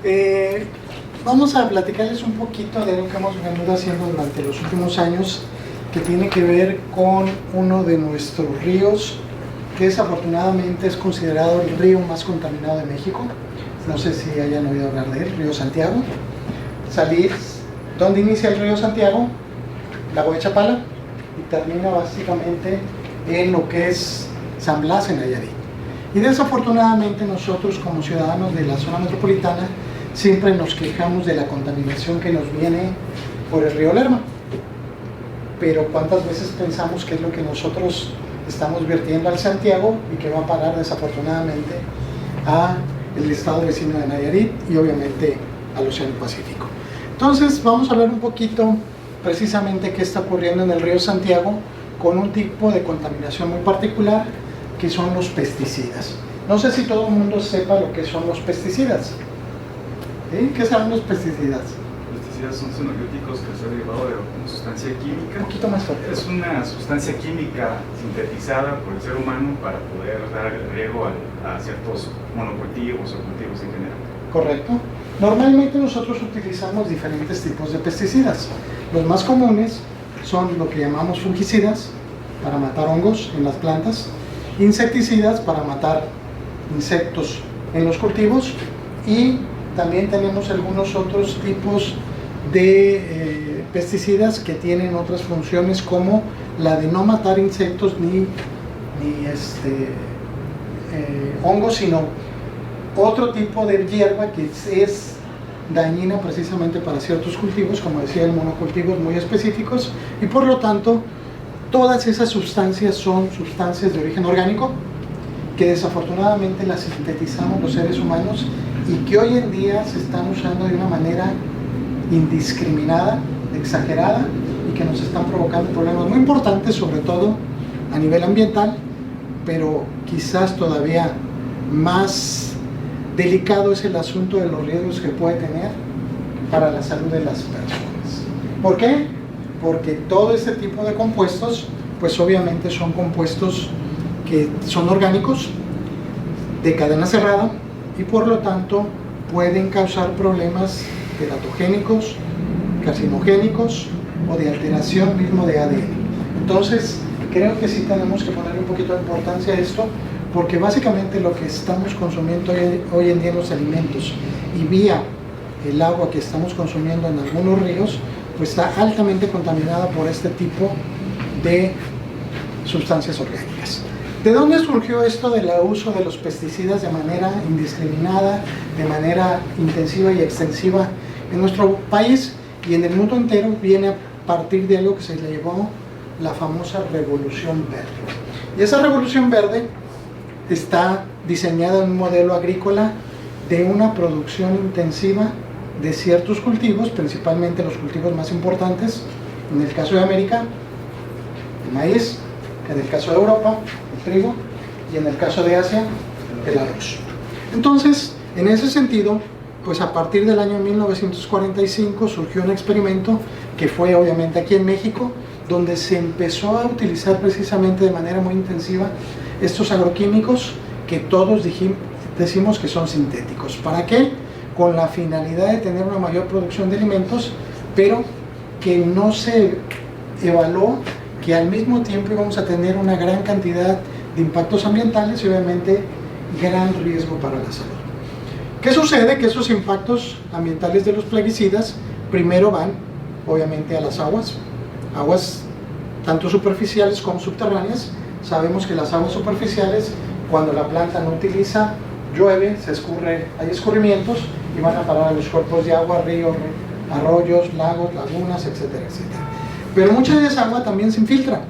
Eh, Vamos a platicarles un poquito de lo que hemos venido haciendo durante los últimos años, que tiene que ver con uno de nuestros ríos, que desafortunadamente es considerado el río más contaminado de México. No sé si hayan oído hablar de él, Río Santiago. ¿Dónde inicia el río Santiago? Lago de Chapala, y termina básicamente en lo que es San Blas, en Nayarit. Y desafortunadamente nosotros, como ciudadanos de la zona metropolitana, siempre nos quejamos de la contaminación que nos viene por el río Lerma. Pero ¿cuántas veces pensamos que es lo que nosotros estamos vertiendo al Santiago y que va a parar desafortunadamente al estado vecino de Nayarit y obviamente al Océano Pacífico? Entonces vamos a hablar un poquito precisamente qué está ocurriendo en el río Santiago con un tipo de contaminación muy particular, que son los pesticidas. No sé si todo el mundo sepa lo que son los pesticidas. ¿Sí? ¿Qué son los pesticidas? Los pesticidas son xenobióticos que se han derivado de una sustancia química. Un poquito más fuerte. Es una sustancia química sintetizada por el ser humano para poder dar riego a ciertos monocultivos o cultivos en general. Correcto. Normalmente nosotros utilizamos diferentes tipos de pesticidas. Los más comunes son lo que llamamos fungicidas, para matar hongos en las plantas, insecticidas para matar insectos en los cultivos, y también tenemos algunos otros tipos de pesticidas que tienen otras funciones, como la de no matar insectos ni hongos, sino otro tipo de hierba que es dañina precisamente para ciertos cultivos, como decía, en monocultivos muy específicos, y por lo tanto todas esas sustancias son sustancias de origen orgánico que desafortunadamente las sintetizamos los seres humanos y que hoy en día se están usando de una manera indiscriminada, exagerada, y que nos están provocando problemas muy importantes, sobre todo a nivel ambiental, pero quizás todavía más delicado es el asunto de los riesgos que puede tener para la salud de las personas. ¿Por qué? Porque todo este tipo de compuestos, pues obviamente son compuestos que son orgánicos, de cadena cerrada, y por lo tanto pueden causar problemas teratogénicos, carcinogénicos o de alteración mismo de ADN. Entonces creo que sí tenemos que poner un poquito de importancia a esto, porque básicamente lo que estamos consumiendo hoy en día en los alimentos y vía el agua que estamos consumiendo en algunos ríos, pues está altamente contaminada por este tipo de sustancias orgánicas. ¿De dónde surgió esto del uso de los pesticidas de manera indiscriminada, de manera intensiva y extensiva en nuestro país y en el mundo entero? Viene a partir de algo que se le llamó la famosa Revolución Verde. Y esa Revolución Verde está diseñada en un modelo agrícola de una producción intensiva de ciertos cultivos, principalmente los cultivos más importantes, en el caso de América, el maíz, en el caso de Europa, el trigo, y en el caso de Asia, el arroz. Entonces, en ese sentido, pues a partir del año 1945 surgió un experimento que fue obviamente aquí en México, donde se empezó a utilizar precisamente de manera muy intensiva estos agroquímicos que todos decimos que son sintéticos. ¿Para qué? Con la finalidad de tener una mayor producción de alimentos, pero que no se evaluó que al mismo tiempo íbamos a tener una gran cantidad de impactos ambientales y obviamente gran riesgo para la salud. ¿Qué sucede? Que esos impactos ambientales de los plaguicidas primero van obviamente a las aguas tanto superficiales como subterráneas. Sabemos que las aguas superficiales, cuando la planta no utiliza, llueve, se escurre, hay escurrimientos y van a parar a los cuerpos de agua, ríos, arroyos, lagos, lagunas, etcétera, etcétera. Pero mucha de esa agua también se infiltra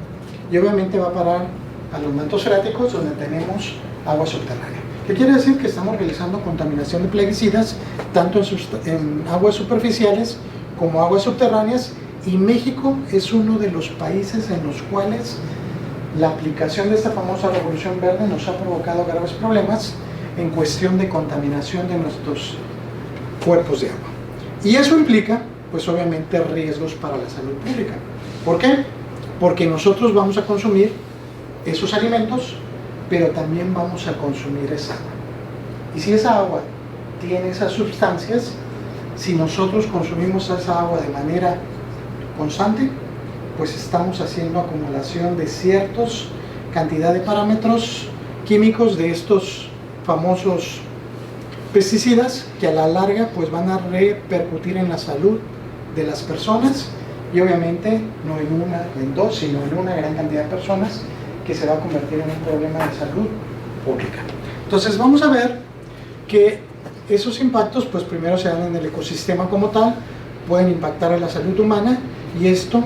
y obviamente va a parar a los mantos freáticos, donde tenemos agua subterránea. ¿Qué quiere decir? Que estamos realizando contaminación de plaguicidas tanto en aguas superficiales como aguas subterráneas, y México es uno de los países en los cuales la aplicación de esta famosa Revolución Verde nos ha provocado graves problemas en cuestión de contaminación de nuestros cuerpos de agua. Y eso implica, pues obviamente, riesgos para la salud pública. ¿Por qué? Porque nosotros vamos a consumir esos alimentos, pero también vamos a consumir esa agua. Y si esa agua contiene esas sustancias, si nosotros consumimos esa agua de manera constante, pues estamos haciendo acumulación de ciertos cantidad de parámetros químicos de estos famosos pesticidas que a la larga pues van a repercutir en la salud de las personas y obviamente no en una, en dos, sino en una gran cantidad de personas, que se va a convertir en un problema de salud pública. Entonces vamos a ver que esos impactos pues primero se dan en el ecosistema como tal, pueden impactar a la salud humana y esto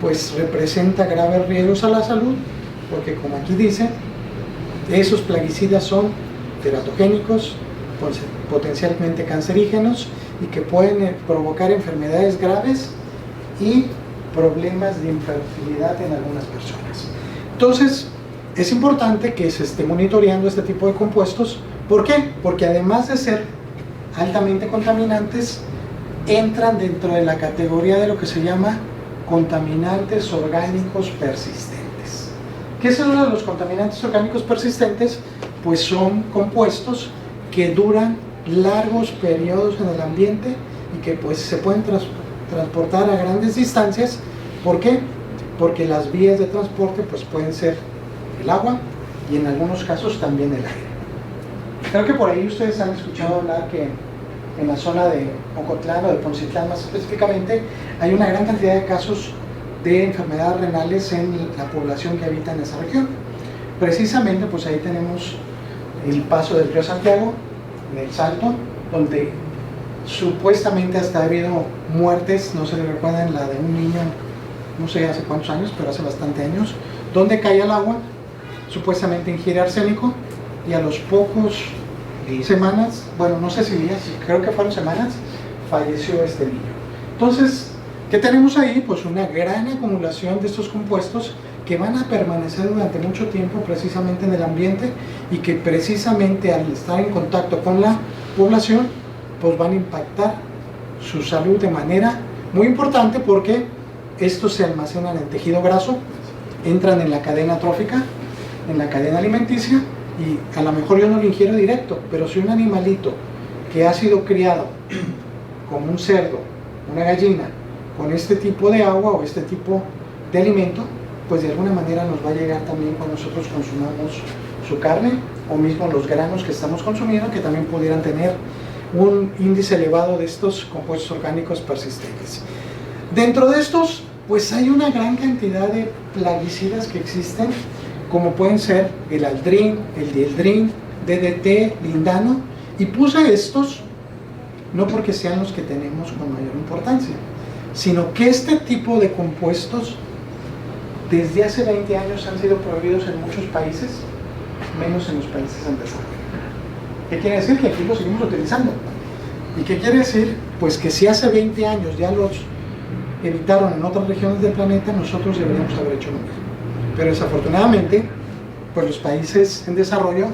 pues representa graves riesgos a la salud, porque como aquí dice, esos plaguicidas son teratogénicos, potencialmente cancerígenos y que pueden provocar enfermedades graves y problemas de infertilidad en algunas personas. Entonces es importante que se esté monitoreando este tipo de compuestos. ¿Por qué? Porque además de ser altamente contaminantes, entran dentro de la categoría de lo que se llama contaminantes orgánicos persistentes. ¿Qué son los contaminantes orgánicos persistentes? Pues son compuestos que duran largos periodos en el ambiente y que pues se pueden transportar a grandes distancias. ¿Por qué? Porque las vías de transporte pues pueden ser el agua y en algunos casos también el aire. Creo que por ahí ustedes han escuchado hablar que en la zona de Ocotlán o de Poncitlán más específicamente hay una gran cantidad de casos de enfermedades renales en la población que habita en esa región. Precisamente pues ahí tenemos el paso del río Santiago, en el Salto, donde supuestamente hasta ha habido muertes, no se le recuerdan la de un niño, no sé hace cuántos años, pero hace bastante años, donde cae al agua, supuestamente ingiere arsénico y a los pocos semanas, bueno, no sé si días, creo que fueron semanas, falleció este niño. Entonces, ¿qué tenemos ahí? Pues una gran acumulación de estos compuestos que van a permanecer durante mucho tiempo precisamente en el ambiente y que precisamente al estar en contacto con la población, pues van a impactar su salud de manera muy importante, porque estos se almacenan en tejido graso, entran en la cadena trófica, en la cadena alimenticia, y a lo mejor yo no lo ingiero directo, pero si un animalito que ha sido criado como un cerdo, una gallina, con este tipo de agua o este tipo de alimento, pues de alguna manera nos va a llegar también cuando nosotros consumamos su carne, o mismo los granos que estamos consumiendo, que también pudieran tener un índice elevado de estos compuestos orgánicos persistentes. Dentro de estos, pues hay una gran cantidad de plaguicidas que existen, como pueden ser el aldrin, el dieldrin, DDT, lindano, y puse estos no porque sean los que tenemos con mayor importancia, sino que este tipo de compuestos desde hace 20 años han sido prohibidos en muchos países, menos en los países en desarrollo. ¿Qué quiere decir? Que aquí los seguimos utilizando. ¿Y qué quiere decir? Pues que si hace 20 años ya los evitaron en otras regiones del planeta, nosotros deberíamos haber hecho lo mismo. Pero desafortunadamente, pues los países en desarrollo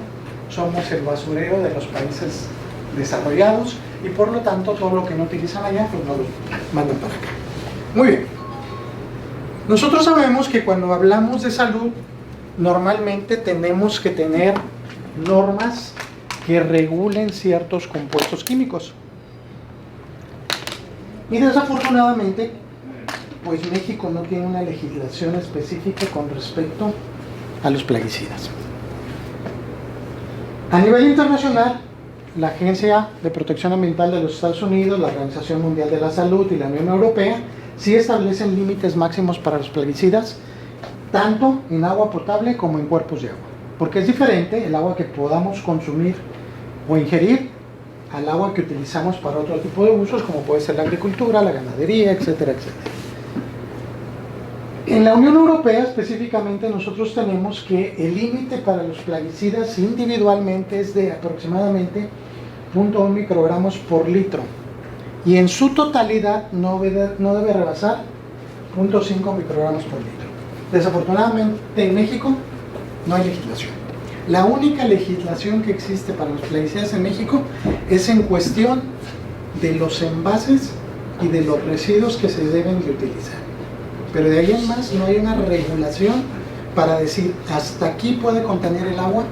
somos el basurero de los países desarrollados y por lo tanto todo lo que no utilizan allá, pues no lo mandan para acá. Muy bien. Nosotros sabemos que cuando hablamos de salud, normalmente tenemos que tener normas que regulen ciertos compuestos químicos. Y desafortunadamente, pues México no tiene una legislación específica con respecto a los plaguicidas. A nivel internacional, la Agencia de Protección Ambiental de los Estados Unidos, la Organización Mundial de la Salud y la Unión Europea sí establecen límites máximos para los plaguicidas, tanto en agua potable como en cuerpos de agua. Porque es diferente el agua que podamos consumir o ingerir al agua que utilizamos para otro tipo de usos, como puede ser la agricultura, la ganadería, etcétera, etcétera. En la Unión Europea específicamente nosotros tenemos que el límite para los plaguicidas individualmente es de aproximadamente 0.1 microgramos por litro y en su totalidad no debe rebasar 0.5 microgramos por litro. Desafortunadamente en México no hay legislación. La única legislación que existe para los plaguicidas en México es en cuestión de los envases y de los residuos que se deben de utilizar. Pero de ahí en más no hay una regulación para decir hasta aquí puede contener el agua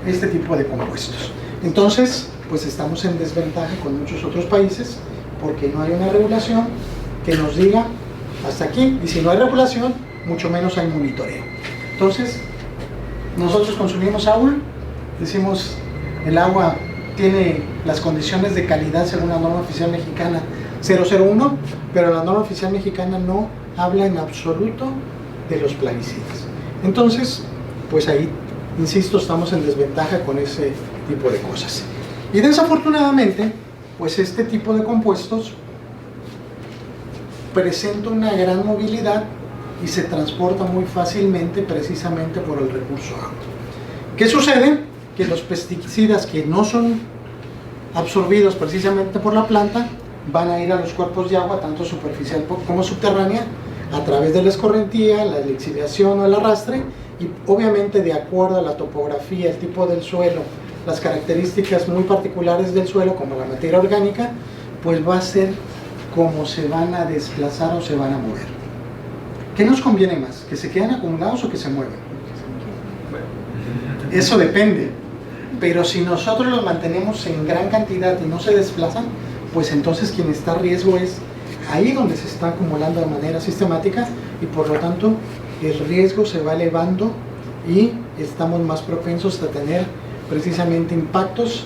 este tipo de compuestos. Entonces, pues estamos en desventaja con muchos otros países porque no hay una regulación que nos diga hasta aquí, y si no hay regulación, mucho menos hay monitoreo. Entonces, nosotros consumimos agua, decimos el agua tiene las condiciones de calidad según la norma oficial mexicana 001, pero la norma oficial mexicana no habla en absoluto de los plaguicidas. Entonces, pues ahí, insisto, estamos en desventaja con ese tipo de cosas. Y desafortunadamente, pues este tipo de compuestos presenta una gran movilidad y se transporta muy fácilmente precisamente por el recurso agua. ¿Qué sucede? Que los pesticidas que no son absorbidos precisamente por la planta van a ir a los cuerpos de agua, tanto superficial como subterránea, a través de la escorrentía, la lixiviación o el arrastre, y obviamente de acuerdo a la topografía, el tipo del suelo, las características muy particulares del suelo, como la materia orgánica, pues va a ser como se van a desplazar o se van a mover. ¿Qué nos conviene más? ¿Que se queden acumulados o que se muevan? Eso depende, pero si nosotros los mantenemos en gran cantidad y no se desplazan, pues entonces quien está a riesgo es ahí donde se está acumulando de manera sistemática, y por lo tanto el riesgo se va elevando y estamos más propensos a tener precisamente impactos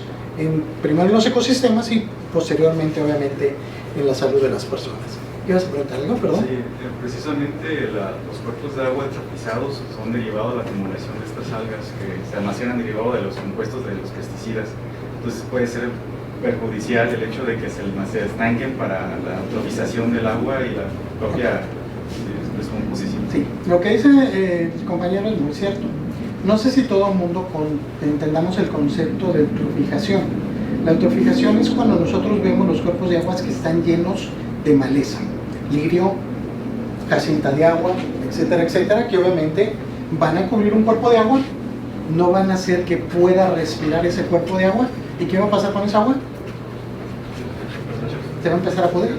primero en los ecosistemas y posteriormente obviamente en la salud de las personas. ¿Ibas a preguntar algo? Perdón. Sí, precisamente los cuerpos de agua entropizados son derivados de la acumulación de estas algas que se almacenan derivado de los compuestos de los pesticidas. Entonces puede ser perjudicial el hecho de que se estanquen para la eutrofización del agua y la propia descomposición. Sí, lo que dice el compañero es muy cierto. No sé si todo el mundo entendamos el concepto de eutrofización. La eutrofización es cuando nosotros vemos los cuerpos de aguas que están llenos de maleza, lirio, jacinta de agua, etcétera, etcétera, que obviamente van a cubrir un cuerpo de agua, no van a hacer que pueda respirar ese cuerpo de agua. ¿Y qué va a pasar con esa agua? Se va a empezar a pudrir,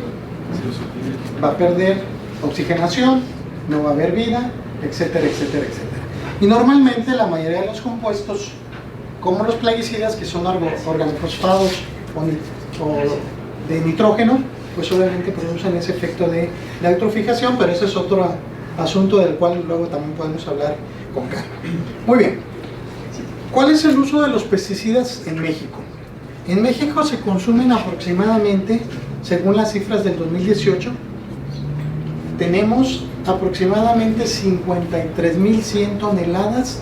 va a perder oxigenación, no va a haber vida, etcétera, etcétera, etcétera. Y normalmente la mayoría de los compuestos, como los plaguicidas, que son organofosfados o de nitrógeno, pues obviamente producen ese efecto de la eutrofización, pero ese es otro asunto del cual luego también podemos hablar con calma. Muy bien. ¿Cuál es el uso de los pesticidas en México? En México se consumen aproximadamente, según las cifras del 2018, tenemos aproximadamente 53.100 toneladas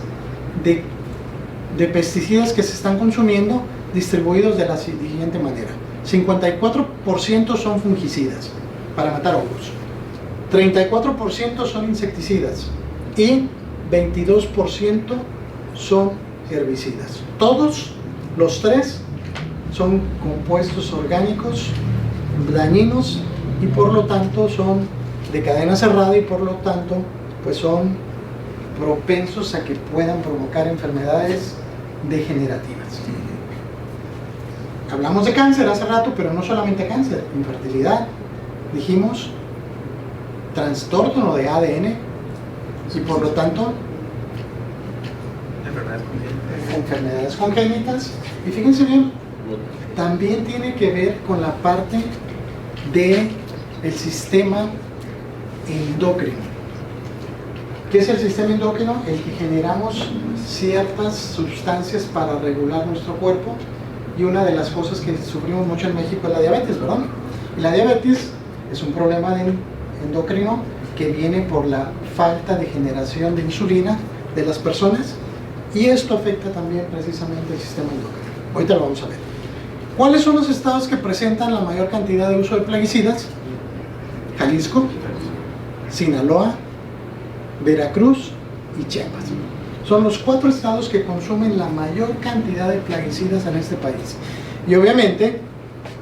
de pesticidas que se están consumiendo, distribuidos de la siguiente manera. 54% son fungicidas para matar hongos, 34% son insecticidas y 22% son herbicidas. Todos los tres son compuestos orgánicos dañinos y por lo tanto son de cadena cerrada y por lo tanto pues son propensos a que puedan provocar enfermedades degenerativas. Hablamos de cáncer hace rato, pero no solamente cáncer, infertilidad, dijimos, trastorno de ADN y por lo tanto enfermedades congénitas. Y fíjense bien, también tiene que ver con la parte del sistema endocrino. ¿Qué es el sistema endocrino? El que generamos ciertas sustancias para regular nuestro cuerpo, y una de las cosas que sufrimos mucho en México es la diabetes, ¿verdad? Y la diabetes es un problema endocrino que viene por la falta de generación de insulina de las personas, y esto afecta también precisamente el sistema endocrino. Ahorita lo vamos a ver. ¿Cuáles son los estados que presentan la mayor cantidad de uso de plaguicidas? Jalisco, Sinaloa, Veracruz y Chiapas. Son los 4 estados que consumen la mayor cantidad de plaguicidas en este país. Y obviamente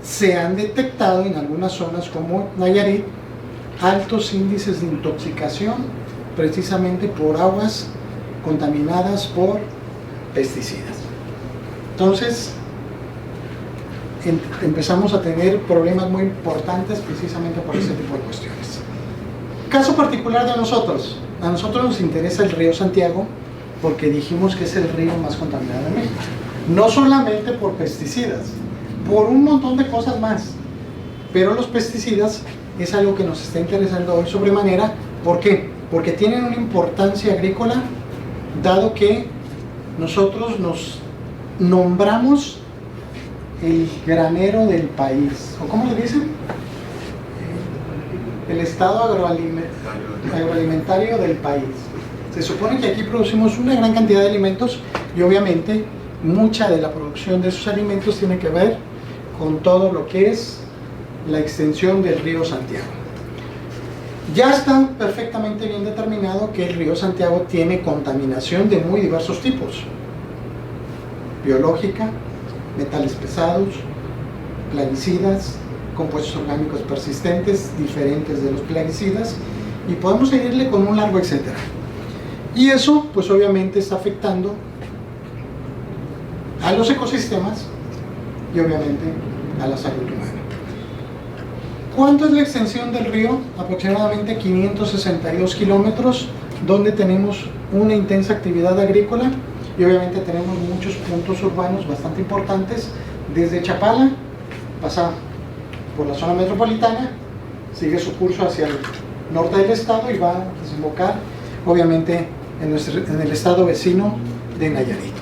se han detectado en algunas zonas como Nayarit altos índices de intoxicación precisamente por aguas contaminadas por pesticidas. Entonces empezamos a tener problemas muy importantes precisamente por ese tipo de cuestiones. Caso particular de nosotros. A nosotros nos interesa el río Santiago porque dijimos que es el río más contaminado de México. No solamente por pesticidas, por un montón de cosas más. Pero los pesticidas es algo que nos está interesando hoy sobremanera. ¿Por qué? Porque tienen una importancia agrícola, dado que nosotros nos nombramos el granero del país, o ¿cómo le dicen? El estado agroalimentario del país. Se supone que aquí producimos una gran cantidad de alimentos y obviamente mucha de la producción de esos alimentos tiene que ver con todo lo que es la extensión del río Santiago. Ya está perfectamente bien determinado que el río Santiago tiene contaminación de muy diversos tipos: biológica, metales pesados, plaguicidas, compuestos orgánicos persistentes, diferentes de los plaguicidas, y podemos seguirle con un largo etcétera. Y eso, pues obviamente está afectando a los ecosistemas y obviamente a la salud humana. ¿Cuánto es la extensión del río? Aproximadamente 562 kilómetros, donde tenemos una intensa actividad agrícola y obviamente tenemos muchos puntos urbanos bastante importantes, desde Chapala, pasa por la zona metropolitana, sigue su curso hacia el norte del estado y va a desembocar obviamente en el estado vecino de Nayarit.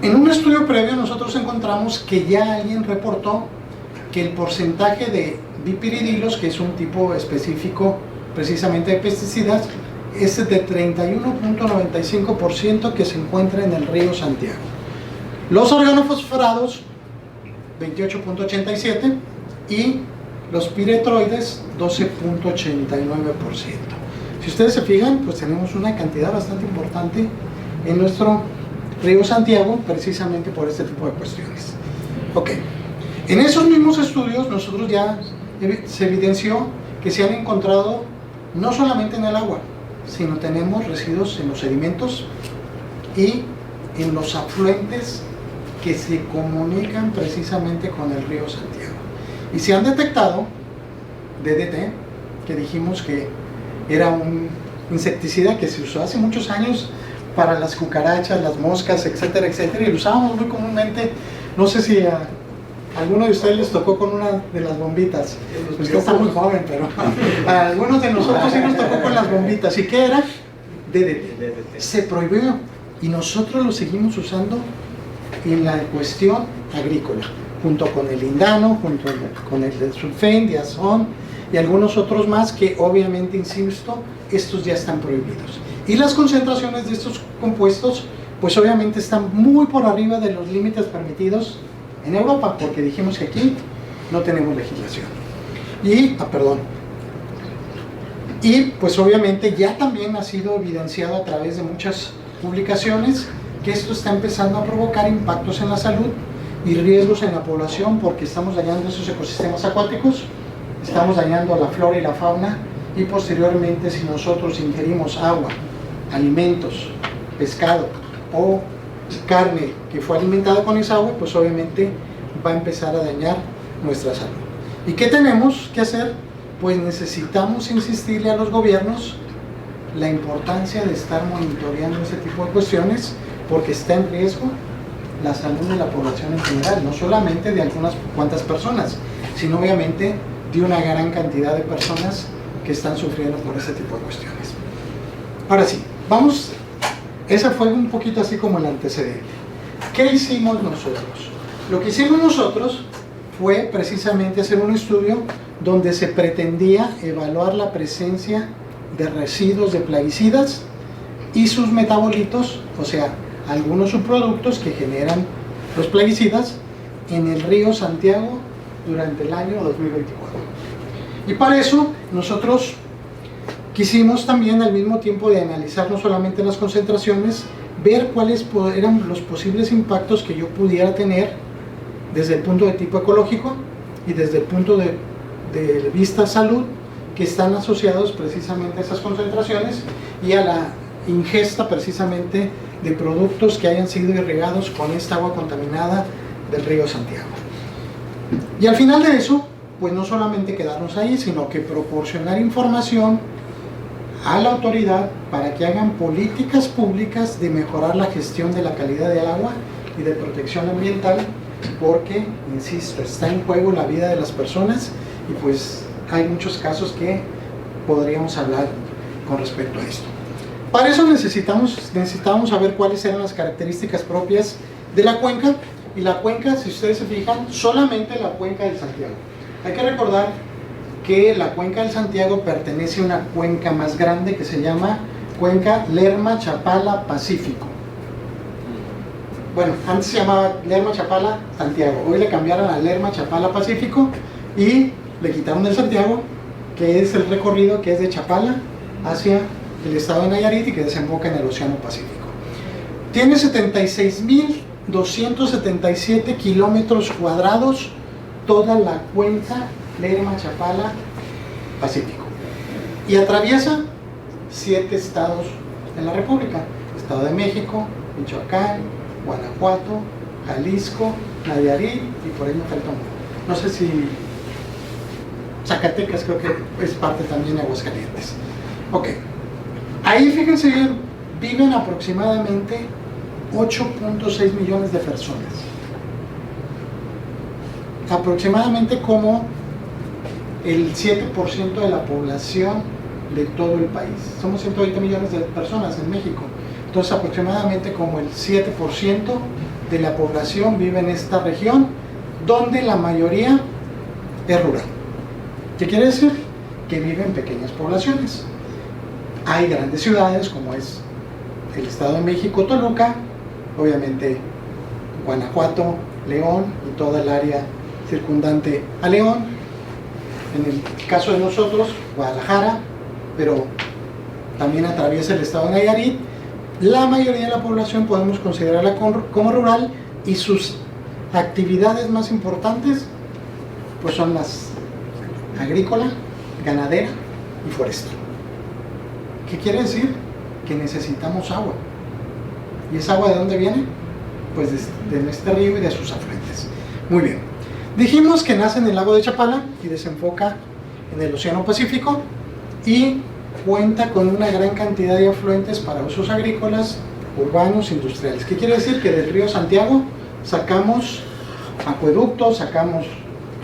En un estudio previo nosotros encontramos que ya alguien reportó que el porcentaje de bipiridilos, que es un tipo específico precisamente de pesticidas, es de 31.95% que se encuentra en el río Santiago. Los organofosforados 28.87% y los piretroides 12.89%. Si ustedes se fijan, pues tenemos una cantidad bastante importante en nuestro río Santiago, precisamente por este tipo de cuestiones. Ok, en esos mismos estudios nosotros ya se evidenció que se han encontrado no solamente en el agua, sino tenemos residuos en los sedimentos y en los afluentes que se comunican precisamente con el río Santiago. Y se han detectado DDT, que dijimos que era un insecticida que se usó hace muchos años para las cucarachas, las moscas, etcétera, etcétera, y lo usábamos muy comúnmente. No sé si a alguno de ustedes les tocó con una de las bombitas. Usted está muy joven, pero a algunos de nosotros sí nos tocó con las bombitas. ¿Y qué era? DDT. Se prohibió y nosotros lo seguimos usando en la cuestión agrícola, junto con el lindano, junto con el sulfén, diazón y algunos otros más que obviamente, insisto, estos ya están prohibidos. Y las concentraciones de estos compuestos pues obviamente están muy por arriba de los límites permitidos en Europa, porque dijimos que aquí no tenemos legislación. Y pues obviamente ya también ha sido evidenciado a través de muchas publicaciones que esto está empezando a provocar impactos en la salud y riesgos en la población, porque estamos dañando esos ecosistemas acuáticos, estamos dañando a la flora y la fauna, y posteriormente si nosotros ingerimos agua, alimentos, pescado o carne que fue alimentada con esa agua, pues obviamente va a empezar a dañar nuestra salud. ¿Y qué tenemos que hacer? Pues necesitamos insistirle a los gobiernos la importancia de estar monitoreando ese tipo de cuestiones, porque está en riesgo la salud de la población en general, no solamente de algunas cuantas personas, sino obviamente de una gran cantidad de personas que están sufriendo por ese tipo de cuestiones. Ahora sí, vamos, ese fue un poquito así como el antecedente. ¿Qué hicimos nosotros? Lo que hicimos nosotros fue precisamente hacer un estudio donde se pretendía evaluar la presencia de residuos de plaguicidas y sus metabolitos, o sea, algunos subproductos que generan los plaguicidas en el río Santiago durante el año 2024. Y para eso nosotros quisimos también, al mismo tiempo de analizar no solamente las concentraciones, ver cuáles eran los posibles impactos que yo pudiera tener desde el punto de tipo ecológico y desde el punto de vista salud, que están asociados precisamente a esas concentraciones y a la ingesta precisamente de productos que hayan sido irrigados con esta agua contaminada del río Santiago. Y al final de eso, pues no solamente quedarnos ahí, sino que proporcionar información a la autoridad para que hagan políticas públicas de mejorar la gestión de la calidad del agua y de protección ambiental, porque, insisto, está en juego la vida de las personas y pues hay muchos casos que podríamos hablar con respecto a esto. Para eso necesitamos saber cuáles eran las características propias de la cuenca, y la cuenca, si ustedes se fijan, solamente la cuenca del Santiago. Hay que recordar que la cuenca del Santiago pertenece a una cuenca más grande que se llama Cuenca Lerma-Chapala-Pacífico. Bueno, antes se llamaba Lerma-Chapala-Santiago, hoy le cambiaron a Lerma-Chapala-Pacífico y le quitaron el Santiago, que es el recorrido que es de Chapala hacia el estado de Nayarit y que desemboca en el Océano Pacífico. Tiene 76.277 kilómetros cuadrados toda la cuenca Lerma-Chapala-Pacífico y atraviesa 7 estados en la República: Estado de México, Michoacán, Guanajuato, Jalisco, Nayarit y por ahí me falta uno. No sé si Zacatecas, creo que es parte también de Aguascalientes. Ok, ahí fíjense bien, viven aproximadamente 8.6 millones de personas. Aproximadamente como el 7% de la población de todo el país. Somos 120 millones de personas en México. Entonces aproximadamente como el 7% de la población vive en esta región, donde la mayoría es rural. ¿Qué quiere decir? Que vive en pequeñas poblaciones. Hay grandes ciudades como es el Estado de México, Toluca, obviamente Guanajuato, León y toda el área circundante a León. En el caso de nosotros, Guadalajara, pero también atraviesa el estado de Nayarit. La mayoría de la población podemos considerarla como rural y sus actividades más importantes pues son las agrícola, ganadera y forestal. ¿Qué quiere decir? Que necesitamos agua. ¿Y esa agua de dónde viene? Pues de este río y de sus afluentes. Muy bien. Dijimos que nace en el lago de Chapala y desemboca en el Océano Pacífico y cuenta con una gran cantidad de afluentes para usos agrícolas, urbanos, industriales. ¿Qué quiere decir? Que del río Santiago sacamos acueductos, sacamos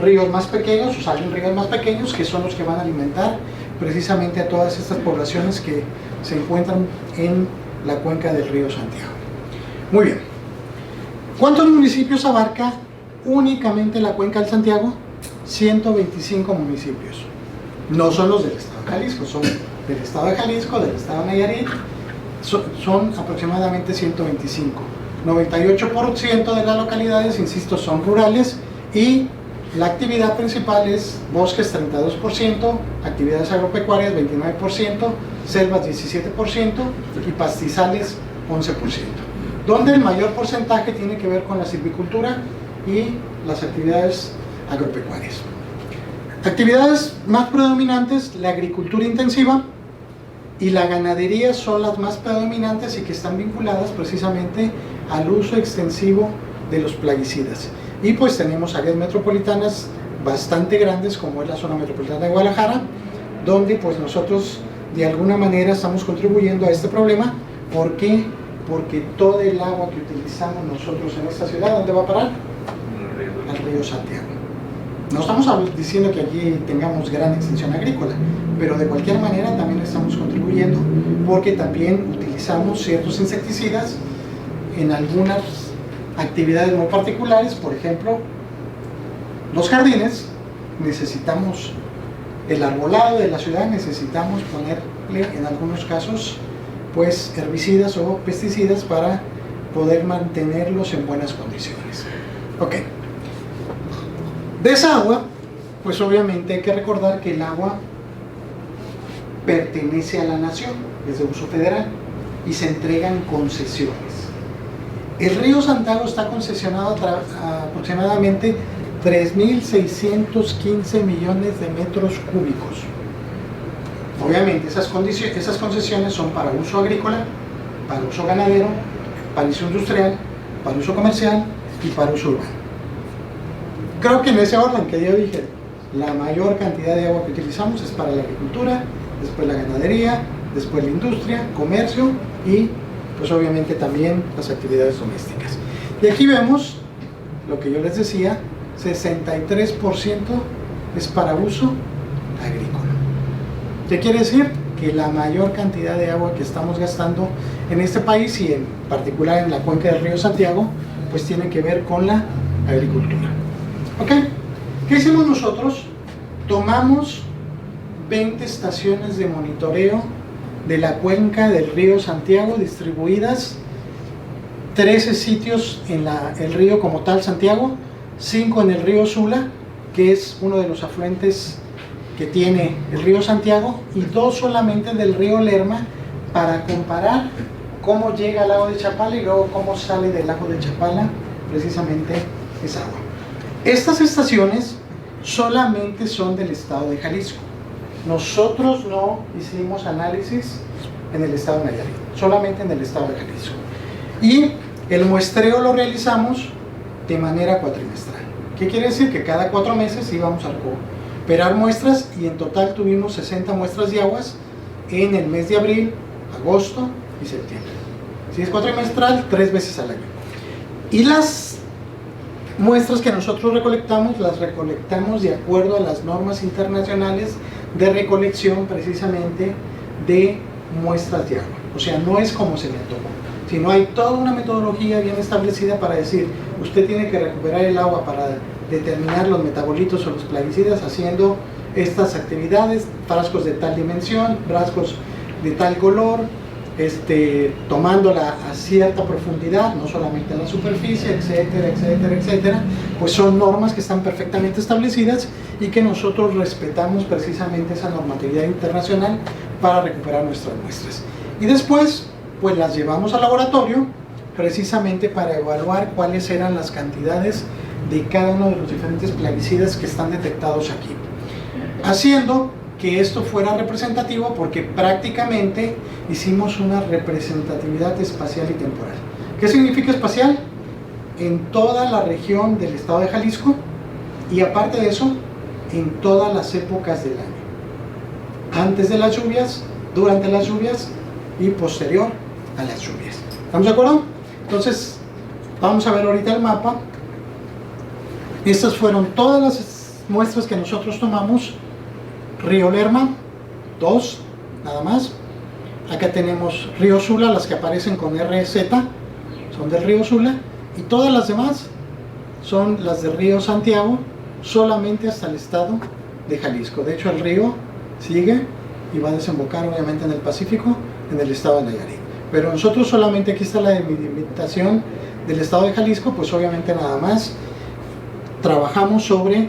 ríos más pequeños, o salen ríos más pequeños que son los que van a alimentar precisamente a todas estas poblaciones que se encuentran en la cuenca del río Santiago. Muy bien. ¿Cuántos municipios abarca únicamente la cuenca del Santiago? 125 municipios. No son los del estado de Jalisco, son del estado de Jalisco, del estado de Nayarit, son aproximadamente 125. 98% de las localidades, insisto, son rurales y la actividad principal es bosques 32%, actividades agropecuarias 29%, selvas 17% y pastizales 11%, donde el mayor porcentaje tiene que ver con la silvicultura y las actividades agropecuarias. Actividades más predominantes, la agricultura intensiva y la ganadería son las más predominantes y que están vinculadas precisamente al uso extensivo de los plaguicidas. Y pues tenemos áreas metropolitanas bastante grandes como es la zona metropolitana de Guadalajara, donde pues nosotros de alguna manera estamos contribuyendo a este problema. ¿Por qué? Porque todo el agua que utilizamos nosotros en esta ciudad, ¿dónde va a parar? Al río Santiago. No estamos diciendo que allí tengamos gran extensión agrícola, pero de cualquier manera también estamos contribuyendo porque también utilizamos ciertos insecticidas en algunas actividades muy particulares. Por ejemplo, los jardines, necesitamos el arbolado de la ciudad, necesitamos ponerle en algunos casos pues herbicidas o pesticidas para poder mantenerlos en buenas condiciones. Ok. De esa agua, pues obviamente hay que recordar que el agua pertenece a la nación, es de uso federal y se entregan concesiones. El río Santiago está concesionado a aproximadamente 3.615 millones de metros cúbicos. Obviamente esas concesiones son para uso agrícola, para uso ganadero, para uso industrial, para uso comercial y para uso urbano. Creo que en ese orden que yo dije, la mayor cantidad de agua que utilizamos es para la agricultura, después la ganadería, después la industria, comercio y pues obviamente también las actividades domésticas. Y aquí vemos lo que yo les decía, 63% es para uso agrícola. ¿Qué quiere decir? Que la mayor cantidad de agua que estamos gastando en este país y en particular en la cuenca del río Santiago, pues tiene que ver con la agricultura. ¿Ok? ¿Qué hicimos nosotros? Tomamos 20 estaciones de monitoreo de la cuenca del río Santiago, distribuidas 13 sitios en el río como tal Santiago, 5 en el río Sula, que es uno de los afluentes que tiene el río Santiago, y 2 solamente del río Lerma, para comparar cómo llega al lago de Chapala y luego cómo sale del lago de Chapala precisamente esa agua. Estas estaciones solamente son del estado de Jalisco. Nosotros no hicimos análisis en el estado de Nayarit, solamente en el estado de Jalisco. Y el muestreo lo realizamos de manera cuatrimestral. ¿Qué quiere decir? Que cada 4 meses íbamos a recuperar muestras, y en total tuvimos 60 muestras de aguas en el mes de abril, agosto y septiembre. Si es cuatrimestral, 3 veces al año. Y las muestras que nosotros recolectamos, las recolectamos de acuerdo a las normas internacionales de recolección precisamente de muestras de agua. O sea, no es como se me antojó, sino hay toda una metodología bien establecida para decir, usted tiene que recuperar el agua para determinar los metabolitos o los plaguicidas haciendo estas actividades, frascos de tal dimensión, frascos de tal color, tomándola a cierta profundidad, no solamente en la superficie, etcétera, etcétera, etcétera. Pues son normas que están perfectamente establecidas y que nosotros respetamos precisamente esa normatividad internacional para recuperar nuestras muestras. Y después, pues las llevamos al laboratorio precisamente para evaluar cuáles eran las cantidades de cada uno de los diferentes plaguicidas que están detectados aquí, haciendo que esto fuera representativo, porque prácticamente hicimos una representatividad espacial y temporal. ¿Qué significa espacial? En toda la región del estado de Jalisco, y aparte de eso, en todas las épocas del año, antes de las lluvias, durante las lluvias y posterior a las lluvias. ¿Estamos de acuerdo? Entonces, vamos a ver ahorita el mapa. Estas fueron todas las muestras que nosotros tomamos. Río Lerma, 2, nada más. Acá tenemos Río Sula, las que aparecen con RZ, son del Río Sula, y todas las demás son las del Río Santiago, solamente hasta el estado de Jalisco. De hecho, el río sigue y va a desembocar obviamente en el Pacífico, en el estado de Nayarit. Pero nosotros solamente, aquí está la delimitación del estado de Jalisco, pues obviamente nada más trabajamos sobre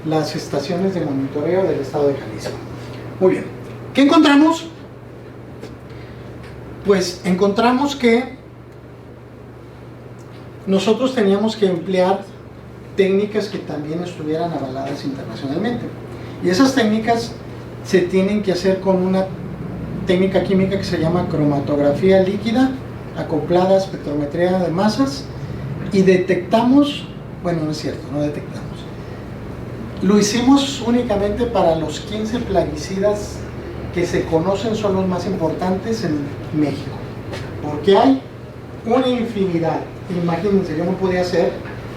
las estaciones de monitoreo del estado de Jalisco. Muy bien, ¿qué encontramos? Pues encontramos que nosotros teníamos que emplear técnicas que también estuvieran avaladas internacionalmente, y esas técnicas se tienen que hacer con una técnica química que se llama cromatografía líquida acoplada a espectrometría de masas, y detectamos, bueno, no es cierto, no detectamos, lo hicimos únicamente para los 15 plaguicidas que se conocen, son los más importantes en México, porque hay una infinidad. Imagínense, yo no podía hacer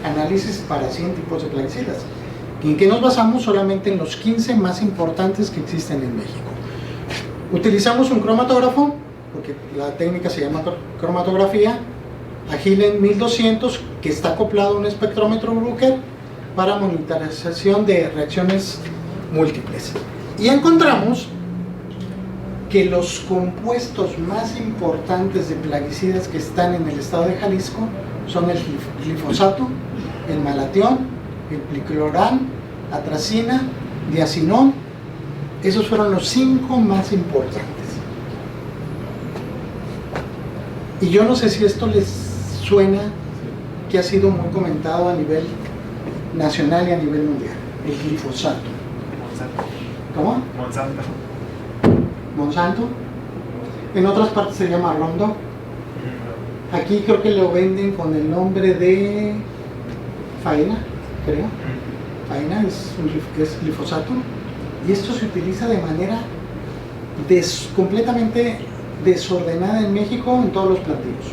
análisis para 100 tipos de plaguicidas. ¿En qué nos basamos? Solamente en los 15 más importantes que existen en México. Utilizamos un cromatógrafo, porque la técnica se llama cromatografía, Agilent 1200, que está acoplado a un espectrómetro Bruker para monitorización de reacciones múltiples. Y encontramos que los compuestos más importantes de plaguicidas que están en el estado de Jalisco son el glifosato, el malatión, el piclorán, atracina, diacinón. Esos fueron los 5 más importantes. Y yo no sé si esto les suena, que ha sido muy comentado a nivel nacional y a nivel mundial, el glifosato. ¿Cómo? Monsanto. En otras partes se llama Roundup. Aquí creo que lo venden con el nombre de faena, creo. Faena es glifosato, y esto se utiliza de manera completamente desordenada en México en todos los plantíos.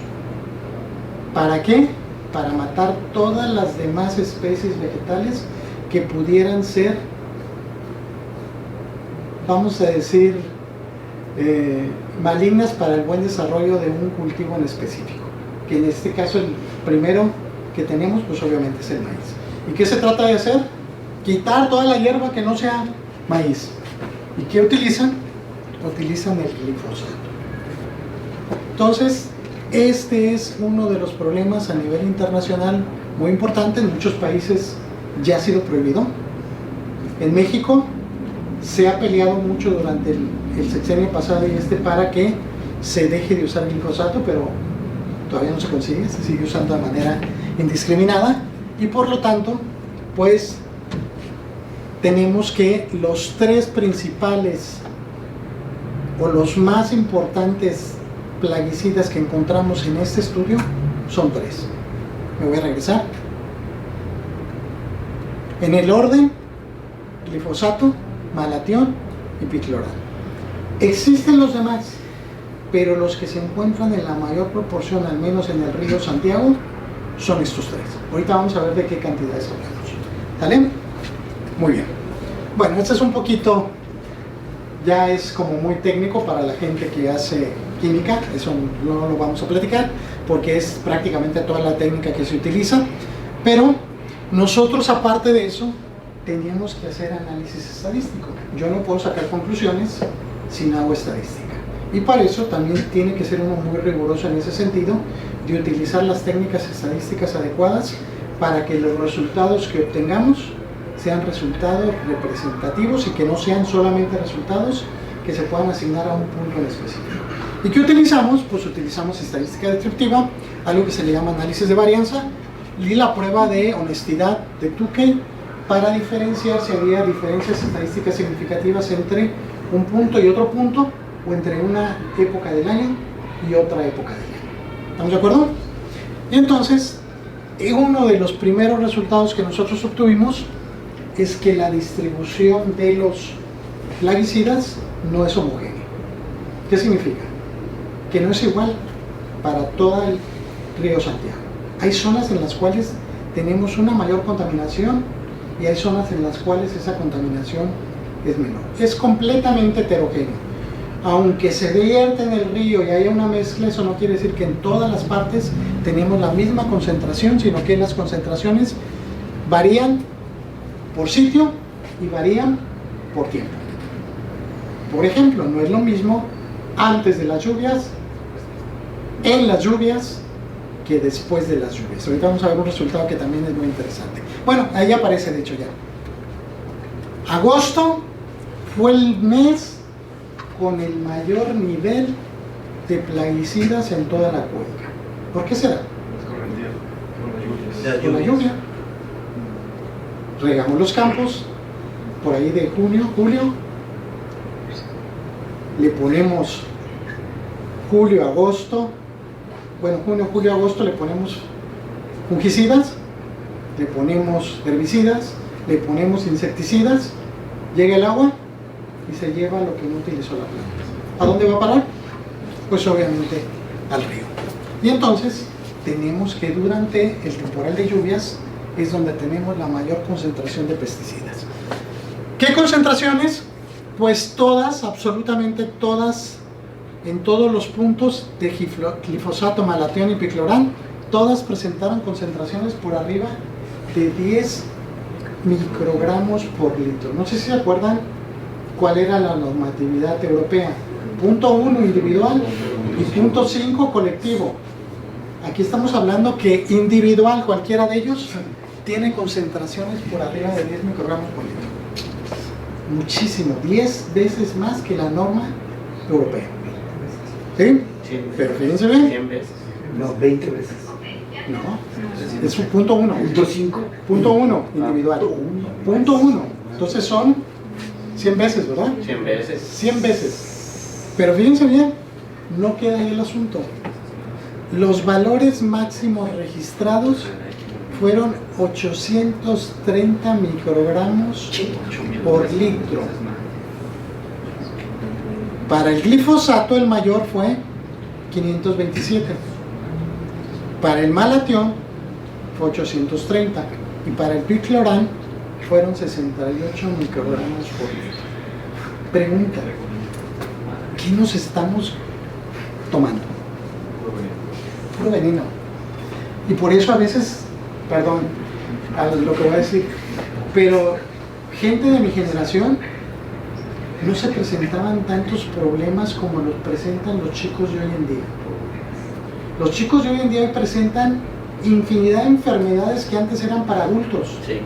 ¿Para qué? Para matar todas las demás especies vegetales que pudieran ser, vamos a decir, malignas para el buen desarrollo de un cultivo en específico, que en este caso el primero que tenemos pues obviamente es el maíz. ¿Y qué se trata de hacer? Quitar toda la hierba que no sea maíz. ¿Y qué utilizan? Utilizan el glifosato. Entonces, este es uno de los problemas a nivel internacional muy importante. En muchos países ya ha sido prohibido. En México se ha peleado mucho durante el sexenio pasado y para que se deje de usar glifosato, pero todavía no se consigue, se sigue usando de manera indiscriminada y por lo tanto, pues tenemos que los tres principales o los más importantes plaguicidas que encontramos en este estudio son tres. Me voy a regresar. En el orden, glifosato, malatión y picloram. Existen los demás, pero los que se encuentran en la mayor proporción, al menos en el río Santiago, son estos tres. Ahorita vamos a ver de qué cantidades hablamos. ¿Sale? Muy bien. Bueno, este es un poquito, ya es como muy técnico para la gente que hace química, eso no lo vamos a platicar, porque es prácticamente toda la técnica que se utiliza, pero nosotros aparte de eso, teníamos que hacer análisis estadístico. Yo no puedo sacar conclusiones si no hago estadística. Y para eso también tiene que ser uno muy riguroso en ese sentido, de utilizar las técnicas estadísticas adecuadas para que los resultados que obtengamos sean resultados representativos y que no sean solamente resultados que se puedan asignar a un punto en específico. ¿Y qué utilizamos? Pues utilizamos estadística descriptiva, algo que se le llama análisis de varianza, y la prueba de honestidad de Tukey para diferenciar si había diferencias estadísticas significativas entre un punto y otro punto, o entre una época del año y otra época del año. ¿Estamos de acuerdo? Y entonces, uno de los primeros resultados que nosotros obtuvimos es que la distribución de los plaguicidas no es homogénea. ¿Qué significa? Que no es igual para todo el río Santiago. Hay zonas en las cuales tenemos una mayor contaminación y hay zonas en las cuales esa contaminación es menor. Es completamente heterogéneo. Aunque se vierte en el río y haya una mezcla, eso no quiere decir que en todas las partes tenemos la misma concentración, sino que las concentraciones varían por sitio y varían por tiempo. Por ejemplo, no es lo mismo antes de las lluvias, en las lluvias, que después de las lluvias. Ahorita vamos a ver un resultado que también es muy interesante. Bueno, ahí aparece de hecho ya. Agosto fue el mes con el mayor nivel de plaguicidas en toda la cuenca. ¿Por qué será? Por la lluvia. Regamos los campos, por ahí de junio, julio, le ponemos julio, agosto, bueno, junio, julio, agosto le ponemos fungicidas, le ponemos herbicidas, le ponemos insecticidas, llega el agua y se lleva lo que no utilizó la planta. ¿A dónde va a parar? Pues obviamente al río. Y entonces tenemos que durante el temporal de lluvias es donde tenemos la mayor concentración de pesticidas. ¿Qué concentraciones? Pues todas, absolutamente todas, en todos los puntos de glifosato, malatión y picloram, todas presentaron concentraciones por arriba de 10 microgramos por litro. No sé si se acuerdan cuál era la normatividad europea. Punto 1 individual y punto 5 colectivo. Aquí estamos hablando que individual, cualquiera de ellos, tiene concentraciones por arriba de 10 microgramos por litro. Muchísimo, 10 veces más que la norma europea. ¿Sí? Pero fíjense bien. 100 veces. No, 20 veces. No, es un punto 1. Punto 5. Punto 1 individual. Punto 1. Entonces son 100 veces, ¿verdad? 100 veces. 100 veces. Pero fíjense bien, no queda ahí el asunto. Los valores máximos registrados fueron 830 microgramos por litro. Para el glifosato el mayor fue 527. Para el malatión fue 830. Y para el picloram fueron 68 microgramos por litro. Pregunta, ¿qué nos estamos tomando? Puro veneno. Y por eso a veces, perdón, a lo que voy a decir, pero gente de mi generación no se presentaban tantos problemas como los presentan los chicos de hoy en día. Los chicos de hoy en día presentan infinidad de enfermedades que antes eran para adultos. Sí.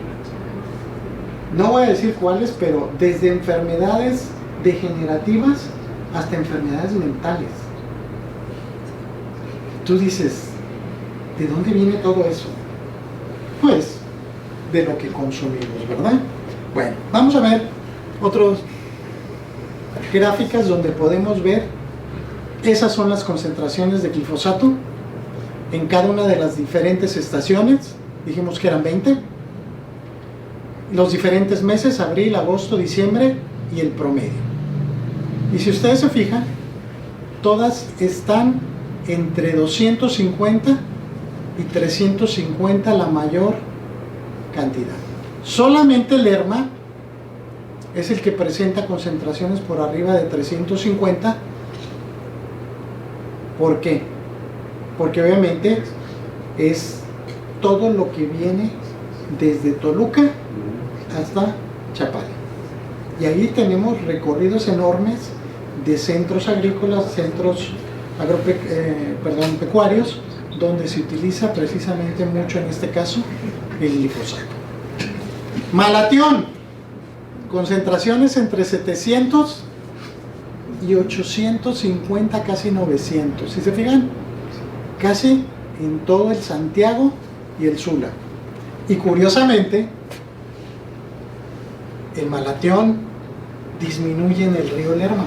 No voy a decir cuáles, pero desde enfermedades degenerativas hasta enfermedades mentales. Tú dices, ¿de dónde viene todo eso? Pues, de lo que consumimos, ¿verdad? Bueno, vamos a ver otras gráficas donde podemos ver, esas son las concentraciones de glifosato en cada una de las diferentes estaciones. Dijimos que eran 20. Los diferentes meses, abril, agosto, diciembre y el promedio. Y si ustedes se fijan, todas están entre 250 y 350 la mayor cantidad. Solamente el ERMA es el que presenta concentraciones por arriba de 350. ¿Por qué? Porque obviamente es todo lo que viene desde Toluca hasta Chapala. Y ahí tenemos recorridos enormes de centros agrícolas, centros pecuarios, donde se utiliza precisamente mucho, en este caso, el glifosato. Malatión, concentraciones entre 700 y 850, casi 900. Si se fijan, casi en todo el Santiago y el Sula. Y curiosamente, el malatión disminuye en el río Lerma.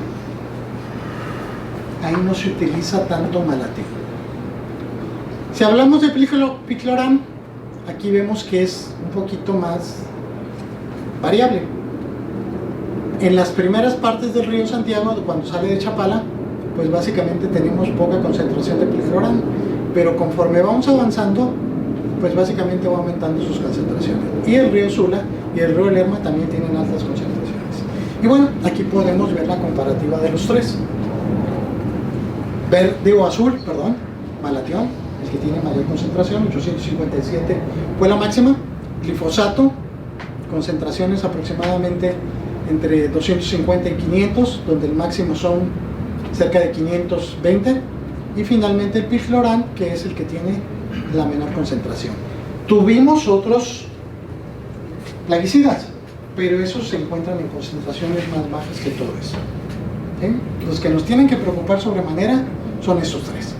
Ahí no se utiliza tanto malatión. Si hablamos de picloram, aquí vemos que es un poquito más variable. En las primeras partes del río Santiago, cuando sale de Chapala, pues básicamente tenemos poca concentración de picloram, pero conforme vamos avanzando, pues básicamente va aumentando sus concentraciones. Y el río Sula y el río Lerma también tienen altas concentraciones. Y bueno, aquí podemos ver la comparativa de los tres. Azul, malatión, el que tiene mayor concentración, 857 fue la máxima. Glifosato, concentraciones aproximadamente entre 250 y 500, donde el máximo son cerca de 520. Y finalmente el picloram, que es el que tiene la menor concentración. Tuvimos otros plaguicidas, pero esos se encuentran en concentraciones más bajas que todo eso. ¿Sí? Los que nos tienen que preocupar sobremanera son estos tres.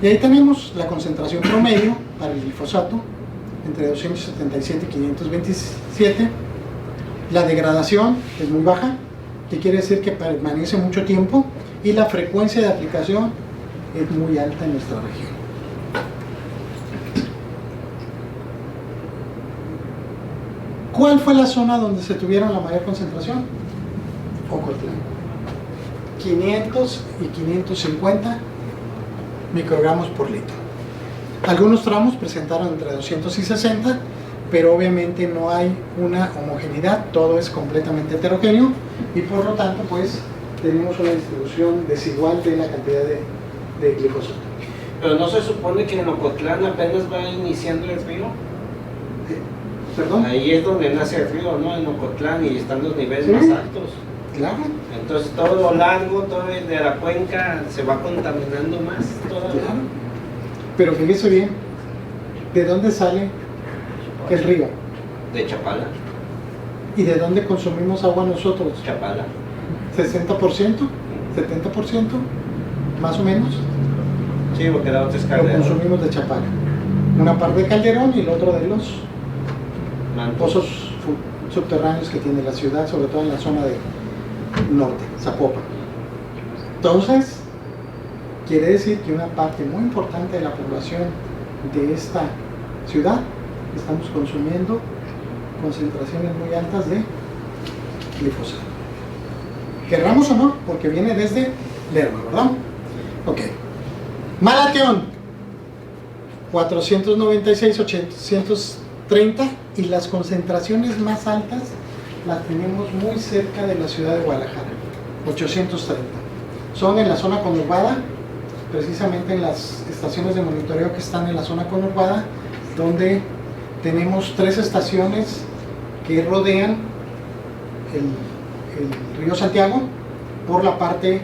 Y ahí tenemos la concentración promedio para el glifosato entre 277 y 527. La degradación es muy baja, que quiere decir que permanece mucho tiempo, y la frecuencia de aplicación es muy alta en nuestra región. ¿Cuál fue la zona donde se tuvieron la mayor concentración? Ocotlán. 500 y 550 microgramos por litro. Algunos tramos presentaron entre 200 y 60, pero obviamente no hay una homogeneidad, todo es completamente heterogéneo, y por lo tanto pues tenemos una distribución desigual de la cantidad de glifosato. Pero no se supone que en Ocotlán apenas va iniciando el río. ¿Perdón? Ahí es donde nace el río, ¿no? En Ocotlán, y están los niveles ¿Sí? más altos. Claro. Entonces todo lo largo, todo el de la cuenca se va contaminando más todavía. Claro. Pero fíjese bien, ¿de dónde sale el río? De Chapala. ¿Y de dónde consumimos agua nosotros? Chapala. ¿60%? ¿70%? Más o menos. Sí, porque la otra es Lo Calderón. consumimos de Chapala. Una parte de Calderón y el otro de los pozos subterráneos que tiene la ciudad, sobre todo en la zona del norte, Zapopan. Entonces, quiere decir que una parte muy importante de la población de esta ciudad estamos consumiendo concentraciones muy altas de glifosato. querramos o no, porque viene desde Lerma, ¿verdad? Ok. Malatión, 496, 830, y las concentraciones más altas las tenemos muy cerca de la ciudad de Guadalajara, 830. Son en la zona conurbada, precisamente en las estaciones de monitoreo que están en la zona conurbada, donde tenemos 3 estaciones que rodean el río Santiago por la parte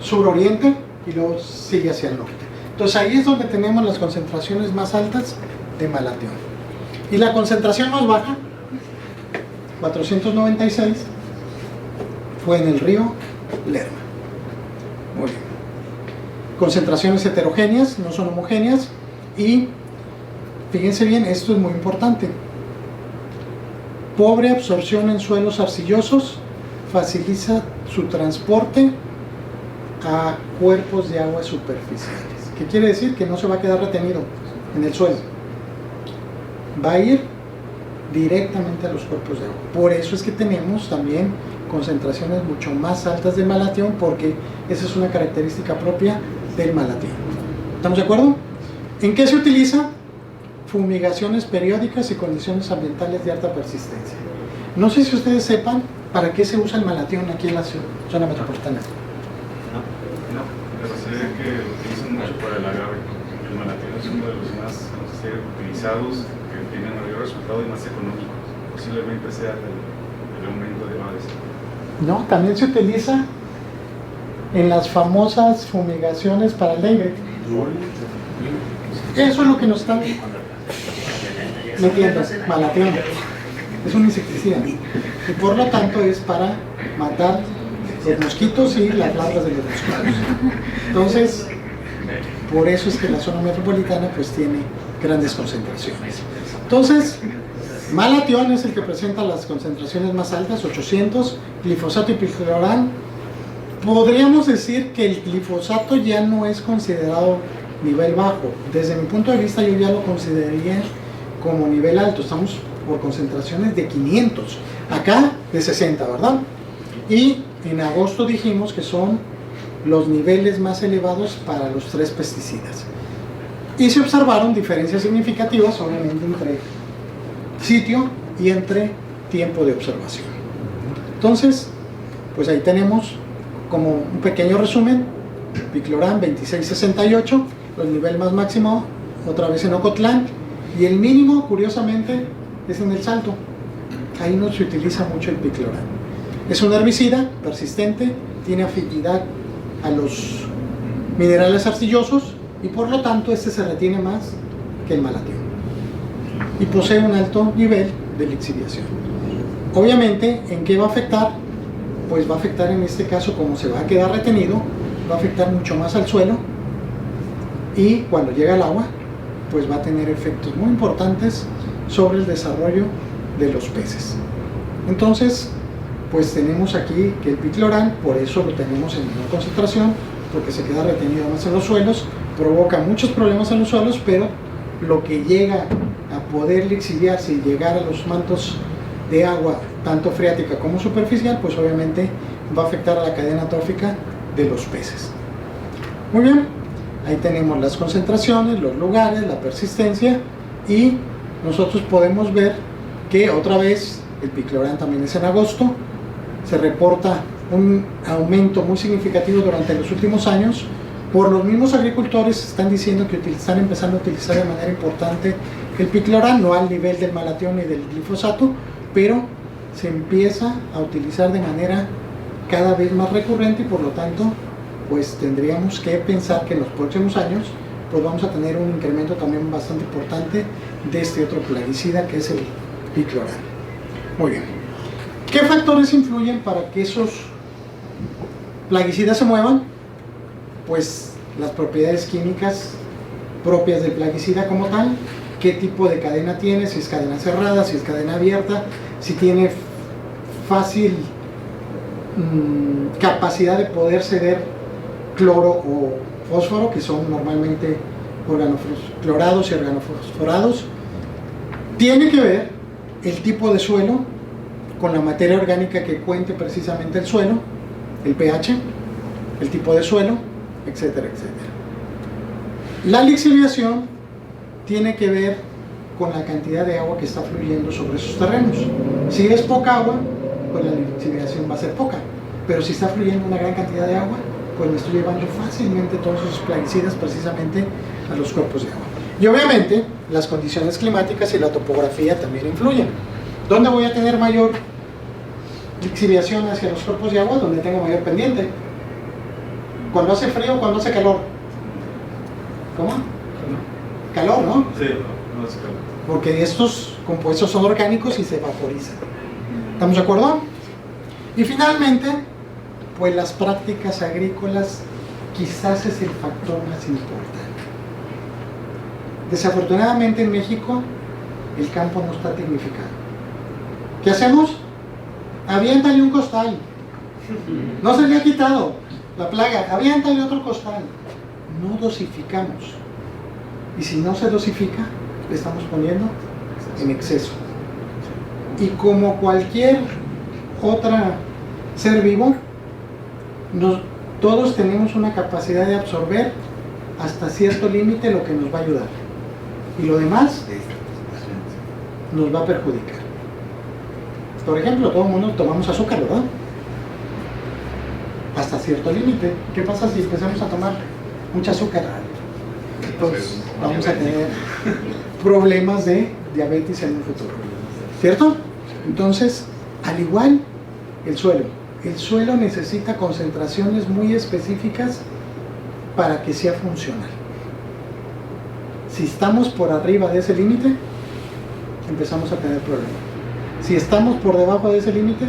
suroriente y luego sigue hacia el norte. Entonces ahí es donde tenemos las concentraciones más altas de malatión. Y la concentración más baja, 496, fue en el río Lerma. Muy bien. Concentraciones heterogéneas, no son homogéneas, y fíjense bien, esto es muy importante. Pobre absorción en suelos arcillosos, facilita su transporte a cuerpos de agua superficiales. ¿Qué quiere decir? Que no se va a quedar retenido en el suelo. Va a ir directamente a los cuerpos de agua. Por eso es que tenemos también concentraciones mucho más altas de malatión, porque esa es una característica propia del malatión. ¿Estamos de acuerdo? ¿En qué se utiliza? Fumigaciones periódicas y condiciones ambientales de alta persistencia. No sé si ustedes sepan para qué se usa el malatión aquí en la zona metropolitana. No, pero sé que lo utilizan mucho para el agave. El malatión es uno de los más, vamos a decir, utilizados, que tienen mayor resultado y más económico. Posiblemente sea el aumento de aves. No, también se utiliza en las famosas fumigaciones para el aire. Eso es lo que nos están metiendo, malatión. Es un insecticida y por lo tanto es para matar los mosquitos y las larvas de los mosquitos. Entonces, por eso es que la zona metropolitana pues tiene grandes concentraciones. Entonces, malatión es el que presenta las concentraciones más altas, 800, glifosato y piclorán. Podríamos decir que el glifosato ya no es considerado nivel bajo. Desde mi punto de vista yo ya lo consideraría como nivel alto. Estamos por concentraciones de 500, acá de 60, ¿verdad? Y en agosto dijimos que son los niveles más elevados para los 3 pesticidas. Y se observaron diferencias significativas, obviamente, entre sitio y entre tiempo de observación. Entonces, pues ahí tenemos como un pequeño resumen: piclorán 2668, los niveles más máximo otra vez en Ocotlán, y el mínimo, curiosamente, es en el Salto. Ahí no se utiliza mucho el piclorán. Es un herbicida persistente, tiene afinidad a los minerales arcillosos y por lo tanto este se retiene más que el malatión y posee un alto nivel de lixiviación. Obviamente, ¿en qué va a afectar? Pues va a afectar, en este caso, como se va a quedar retenido, va a afectar mucho más al suelo, y cuando llega al agua pues va a tener efectos muy importantes sobre el desarrollo de los peces. Entonces, pues tenemos aquí que el piclorán, por eso lo tenemos en menor concentración, porque se queda retenido más en los suelos, provoca muchos problemas en los suelos, pero lo que llega a poder lixiviarse y llegar a los mantos de agua, tanto freática como superficial, pues obviamente va a afectar a la cadena trófica de los peces. Muy bien, ahí tenemos las concentraciones, los lugares, la persistencia, y nosotros podemos ver que otra vez el piclorán también es en agosto. Se reporta un aumento muy significativo durante los últimos años. Por los mismos agricultores están diciendo que están empezando a utilizar de manera importante el piclorán, no al nivel del malatión y del glifosato, pero se empieza a utilizar de manera cada vez más recurrente, y por lo tanto pues tendríamos que pensar que en los próximos años pues vamos a tener un incremento también bastante importante de este otro plaguicida, que es el piclorán. Muy bien. ¿Qué factores influyen para que esos plaguicidas se muevan? Pues las propiedades químicas propias del plaguicida como tal, qué tipo de cadena tiene, si es cadena cerrada, si es cadena abierta, si tiene fácil capacidad de poder ceder cloro o fósforo, que son normalmente organoclorados y organofosforados. Tiene que ver el tipo de suelo con la materia orgánica que cuente precisamente el suelo, el pH, el tipo de suelo, etcétera, etcétera. La lixiviación tiene que ver con la cantidad de agua que está fluyendo sobre esos terrenos. Si es poca agua, pues la lixiviación va a ser poca, pero si está fluyendo una gran cantidad de agua, pues me estoy llevando fácilmente todos esos plaguicidas precisamente a los cuerpos de agua. Y obviamente las condiciones climáticas y la topografía también influyen. ¿Dónde voy a tener mayor lixiviación hacia los cuerpos de agua? Donde tengo mayor pendiente. Cuando hace frío, cuando hace calor. ¿Cómo? Calor, ¿no? Sí, no es calor. Porque estos compuestos son orgánicos y se vaporizan. ¿Estamos de acuerdo? Y finalmente, pues las prácticas agrícolas quizás es el factor más importante. Desafortunadamente en México el campo no está tecnificado. ¿Qué hacemos? Aviéntale un costal. No se le ha quitado la plaga, aviéntale otro costal. No dosificamos. Y si no se dosifica, le estamos poniendo en exceso. Y como cualquier otra ser vivo, todos tenemos una capacidad de absorber hasta cierto límite lo que nos va a ayudar. Y lo demás nos va a perjudicar. Por ejemplo, todo el mundo tomamos azúcar, ¿verdad? Hasta cierto límite. ¿Qué pasa si empezamos a tomar mucha azúcar? Pues vamos a tener problemas de diabetes en un futuro, ¿cierto? Entonces, al igual, el suelo necesita concentraciones muy específicas para que sea funcional. Si estamos por arriba de ese límite, empezamos a tener problemas. Si estamos por debajo de ese límite,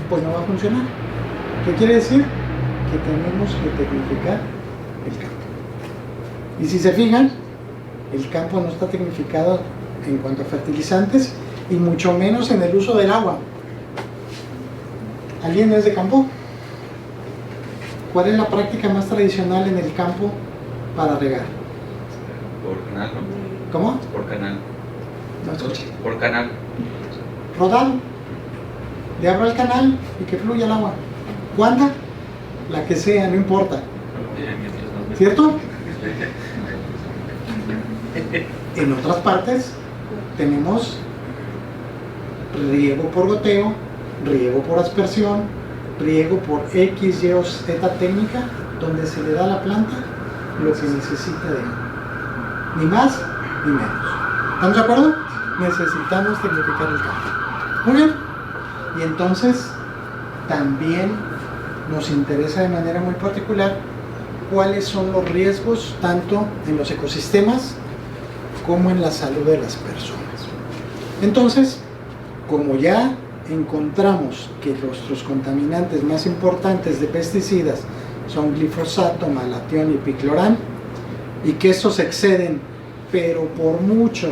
pues no va a funcionar. ¿Qué quiere decir? Que tenemos que tecnificar el campo. Y si se fijan, el campo no está tecnificado en cuanto a fertilizantes y mucho menos en el uso del agua. ¿Alguien es de campo? ¿Cuál es la práctica más tradicional en el campo para regar? Por canal, ¿no? ¿Cómo? Por canal. No escuché. Por canal. Rodado. Le abro el canal y que fluya el agua. ¿Cuánta? La que sea, no importa. ¿Cierto? En otras partes tenemos riego por goteo, riego por aspersión, riego por X, Y o Z técnica, donde se le da a la planta lo que necesita de agua. Ni más ni menos. ¿Estamos de acuerdo? Necesitamos tecnificar el campo. Muy bien. Y entonces también nos interesa de manera muy particular cuáles son los riesgos tanto en los ecosistemas como en la salud de las personas. Entonces, como ya encontramos que nuestros contaminantes más importantes de pesticidas son glifosato, malatión y piclorán, y que estos exceden, pero por mucho,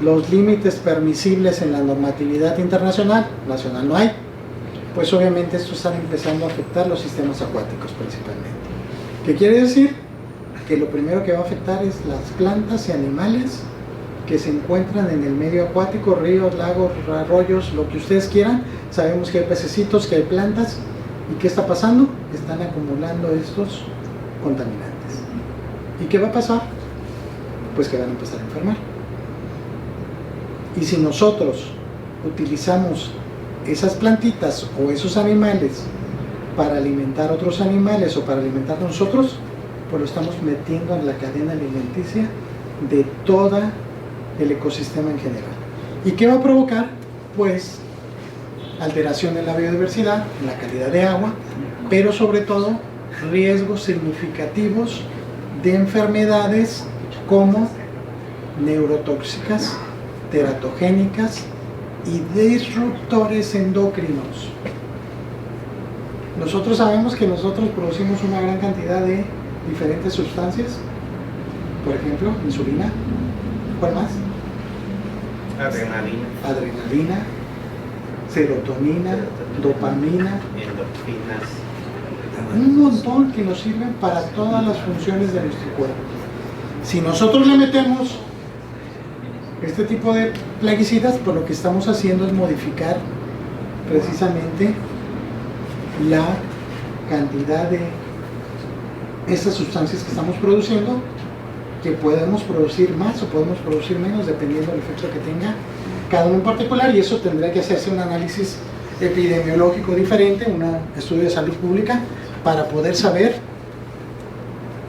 los límites permisibles en la normatividad internacional, nacional no hay, pues obviamente estos están empezando a afectar los sistemas acuáticos principalmente. ¿Qué quiere decir? Que lo primero que va a afectar es las plantas y animales que se encuentran en el medio acuático, ríos, lagos, arroyos, lo que ustedes quieran. Sabemos que hay pececitos, que hay plantas, y ¿qué está pasando? Están acumulando estos contaminantes. ¿Y qué va a pasar? Pues que van a empezar a enfermar. Y si nosotros utilizamos esas plantitas o esos animales para alimentar a otros animales o para alimentar a nosotros, pues lo estamos metiendo en la cadena alimenticia de todo el ecosistema en general. ¿Y qué va a provocar? Pues alteración en la biodiversidad, en la calidad de agua, pero sobre todo riesgos significativos de enfermedades como neurotóxicas, teratogénicas y disruptores endocrinos. Nosotros sabemos que nosotros producimos una gran cantidad de diferentes sustancias, por ejemplo, insulina. ¿Cuál más? Adrenalina, serotonina, dopamina, endorfinas. un montón que nos sirven para todas las funciones de nuestro cuerpo. Si nosotros le metemos este tipo de plaguicidas, pues lo que estamos haciendo es modificar precisamente la cantidad de esas sustancias que estamos produciendo, que podemos producir más o podemos producir menos dependiendo del efecto que tenga cada uno en particular, y eso tendrá que hacerse un análisis epidemiológico diferente, un estudio de salud pública, para poder saber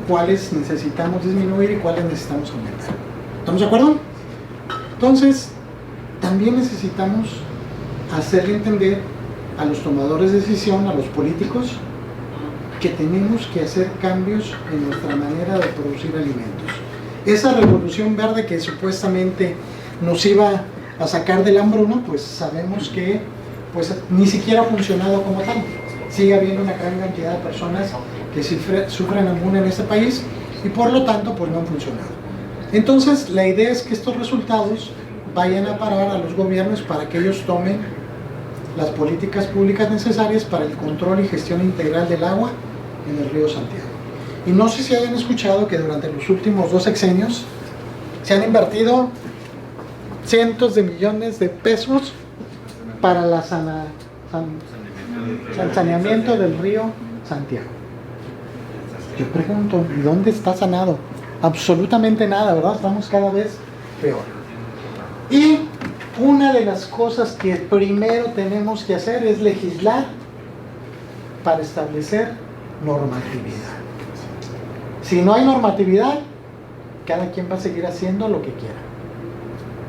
cuáles necesitamos disminuir y cuáles necesitamos aumentar. ¿Estamos de acuerdo? Entonces, también necesitamos hacerle entender a los tomadores de decisión, a los políticos, que tenemos que hacer cambios en nuestra manera de producir alimentos. Esa revolución verde que supuestamente nos iba a sacar de la hambruna, pues sabemos que pues, ni siquiera ha funcionado como tal. Sigue habiendo una gran cantidad de personas que sufren hambruna en este país y por lo tanto pues no han funcionado. Entonces la idea es que estos resultados vayan a parar a los gobiernos para que ellos tomen las políticas públicas necesarias para el control y gestión integral del agua en el río Santiago. Y no sé si hayan escuchado que durante los últimos 2 sexenios se han invertido cientos de millones de pesos para el saneamiento del río Santiago. Yo pregunto, ¿y dónde está sanado? Absolutamente nada, ¿verdad? Estamos cada vez peor. Y una de las cosas que primero tenemos que hacer es legislar para establecer normatividad. Si no hay normatividad, cada quien va a seguir haciendo lo que quiera.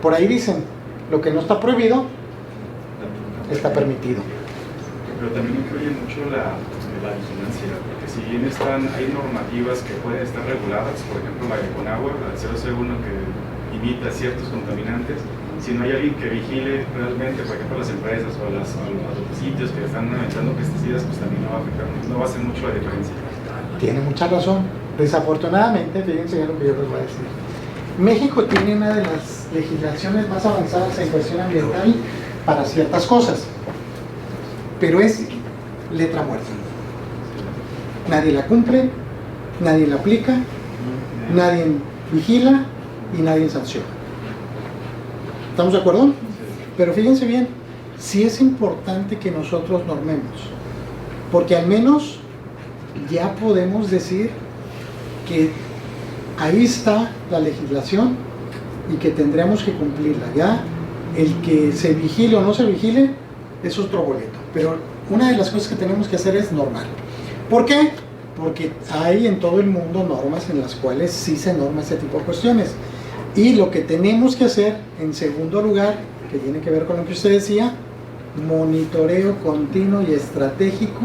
Por ahí dicen, lo que no está prohibido está permitido. Pero también influye mucho la vigilancia, porque si bien hay normativas que pueden estar reguladas, por ejemplo la de Conagua, la 001 que imita ciertos contaminantes, si no hay alguien que vigile realmente, por ejemplo las empresas o los sitios que están aventando pesticidas, pues también no va a afectar, no va a hacer mucho la diferencia. Tiene mucha razón. Desafortunadamente, fíjense ya lo que yo les voy a decir. México tiene una de las legislaciones más avanzadas en cuestión ambiental para ciertas cosas, pero es letra muerta. Nadie la cumple, nadie la aplica, nadie vigila y nadie sanciona. ¿Estamos de acuerdo? Pero fíjense bien, sí es importante que nosotros normemos, porque al menos ya podemos decir que ahí está la legislación y que tendremos que cumplirla. Ya el que se vigile o no se vigile es otro boleto, pero una de las cosas que tenemos que hacer es normar. ¿Por qué? Porque hay en todo el mundo normas en las cuales sí se norma este tipo de cuestiones, y lo que tenemos que hacer en segundo lugar, que tiene que ver con lo que usted decía, monitoreo continuo y estratégico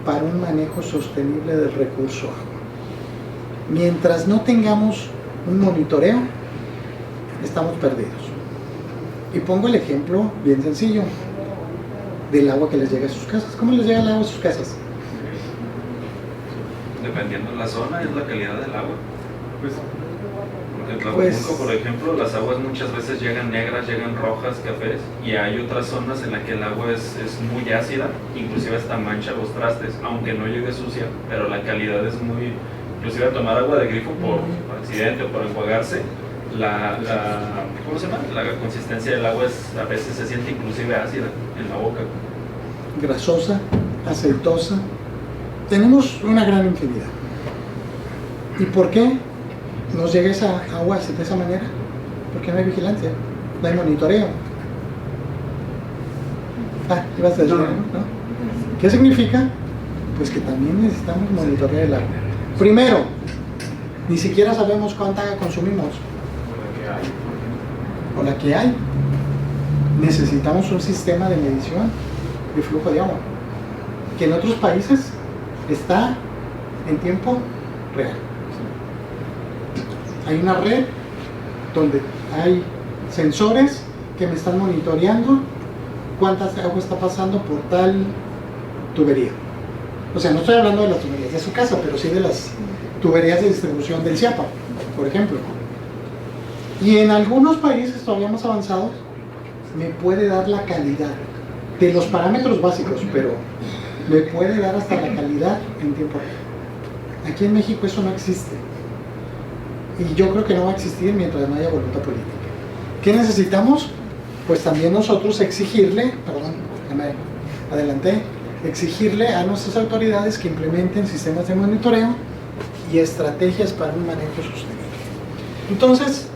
para un manejo sostenible del recurso agua. Mientras no tengamos un monitoreo, estamos perdidos. Y pongo el ejemplo bien sencillo del agua que les llega a sus casas. ¿Cómo les llega el agua a sus casas? Dependiendo de la zona, es la calidad del agua. Pues, Porque en Tlajomulco, por ejemplo, las aguas muchas veces llegan negras, llegan rojas, cafés, y hay otras zonas en las que el agua es muy ácida, inclusive hasta mancha los trastes, aunque no llegue sucia, pero la calidad es muy... Inclusive a tomar agua de grifo por accidente o por enjuagarse, ¿cómo se llama? La consistencia del agua a veces se siente inclusive ácida en la boca. Grasosa, aceitosa. Tenemos una gran infinidad. ¿Y por qué nos llega esa agua de esa manera? Porque no hay vigilancia, no hay monitoreo. Ibas a decir, ¿no? ¿Qué significa? Pues que también necesitamos monitorear el agua. Primero, ni siquiera sabemos cuánta agua consumimos. O la que hay. Necesitamos un sistema de medición de flujo de agua, que en otros países está en tiempo real. Hay una red donde hay sensores que me están monitoreando cuánta agua está pasando por tal tubería. O sea, no estoy hablando de las tuberías de su casa, pero sí de las tuberías de distribución del CIAPA, por ejemplo. Y en algunos países todavía más avanzados me puede dar la calidad de los parámetros básicos, pero me puede dar hasta la calidad en tiempo real. Aquí en México eso no existe. Y yo creo que no va a existir mientras no haya voluntad política. ¿Qué necesitamos? Pues también nosotros exigirle, perdón, ya me adelanté, exigirle a nuestras autoridades que implementen sistemas de monitoreo y estrategias para un manejo sostenible. Entonces,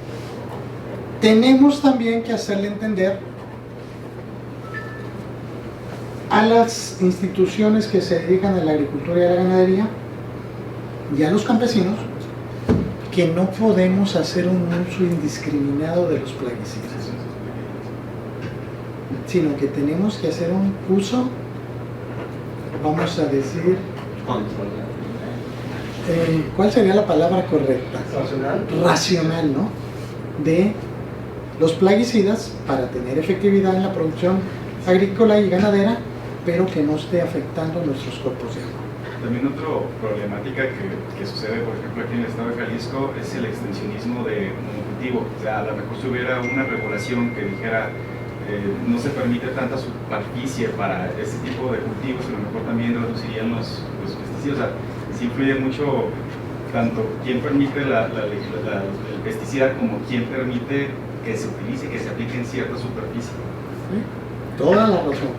tenemos también que hacerle entender a las instituciones que se dedican a la agricultura y a la ganadería y a los campesinos que no podemos hacer un uso indiscriminado de los plaguicidas, sino que tenemos que hacer un uso, vamos a decir, ¿cuál sería la palabra correcta? Racional, ¿no? De los plaguicidas para tener efectividad en la producción agrícola y ganadera, pero que no esté afectando nuestros cuerpos de agua. También otra problemática que sucede, por ejemplo, aquí en el estado de Jalisco es el extensionismo de monocultivo. O sea, a lo mejor si hubiera una regulación que dijera no se permite tanta superficie para este tipo de cultivos, a lo mejor también reducirían los pesticidas. O sea, sí influye mucho tanto quién permite el pesticida como quién permite que se utilice, que se aplique en cierta superficie. ¿Sí? Toda la razón.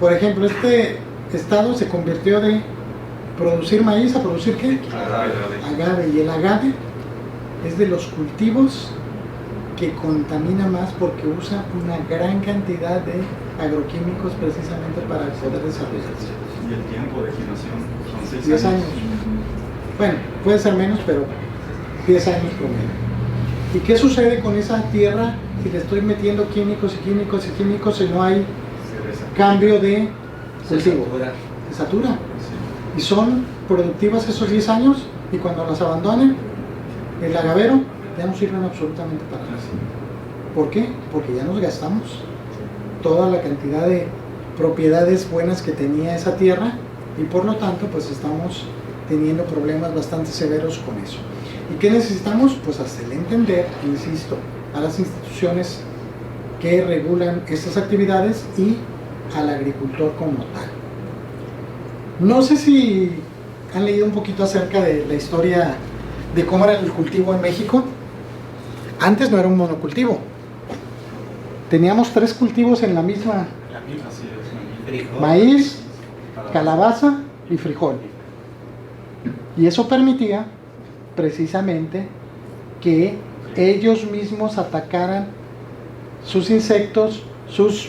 Por ejemplo, este estado se convirtió de producir maíz a producir ¿qué? Agave. Y el agave es de los cultivos que contamina más porque usa una gran cantidad de agroquímicos precisamente para poder desarrollarse. Y el tiempo de gestación son 10 años. Bueno, puede ser menos, pero 10 años promedio. ¿Y qué sucede con esa tierra si le estoy metiendo químicos y químicos y químicos y no hay cambio de cultivo? Se satura. Sí. Y son productivas esos 10 años y cuando las abandonen, el agavero ya no sirven absolutamente para nada. ¿Por qué? Porque ya nos gastamos toda la cantidad de propiedades buenas que tenía esa tierra y por lo tanto pues estamos teniendo problemas bastante severos con eso. ¿Y qué necesitamos? Pues hacerle entender, insisto, a las instituciones que regulan estas actividades y al agricultor como tal. No sé si han leído un poquito acerca de la historia de cómo era el cultivo en México. Antes no era un monocultivo. Teníamos 3 cultivos en la misma: maíz, calabaza y frijol. Y eso permitía precisamente que ellos mismos atacaran sus insectos, sus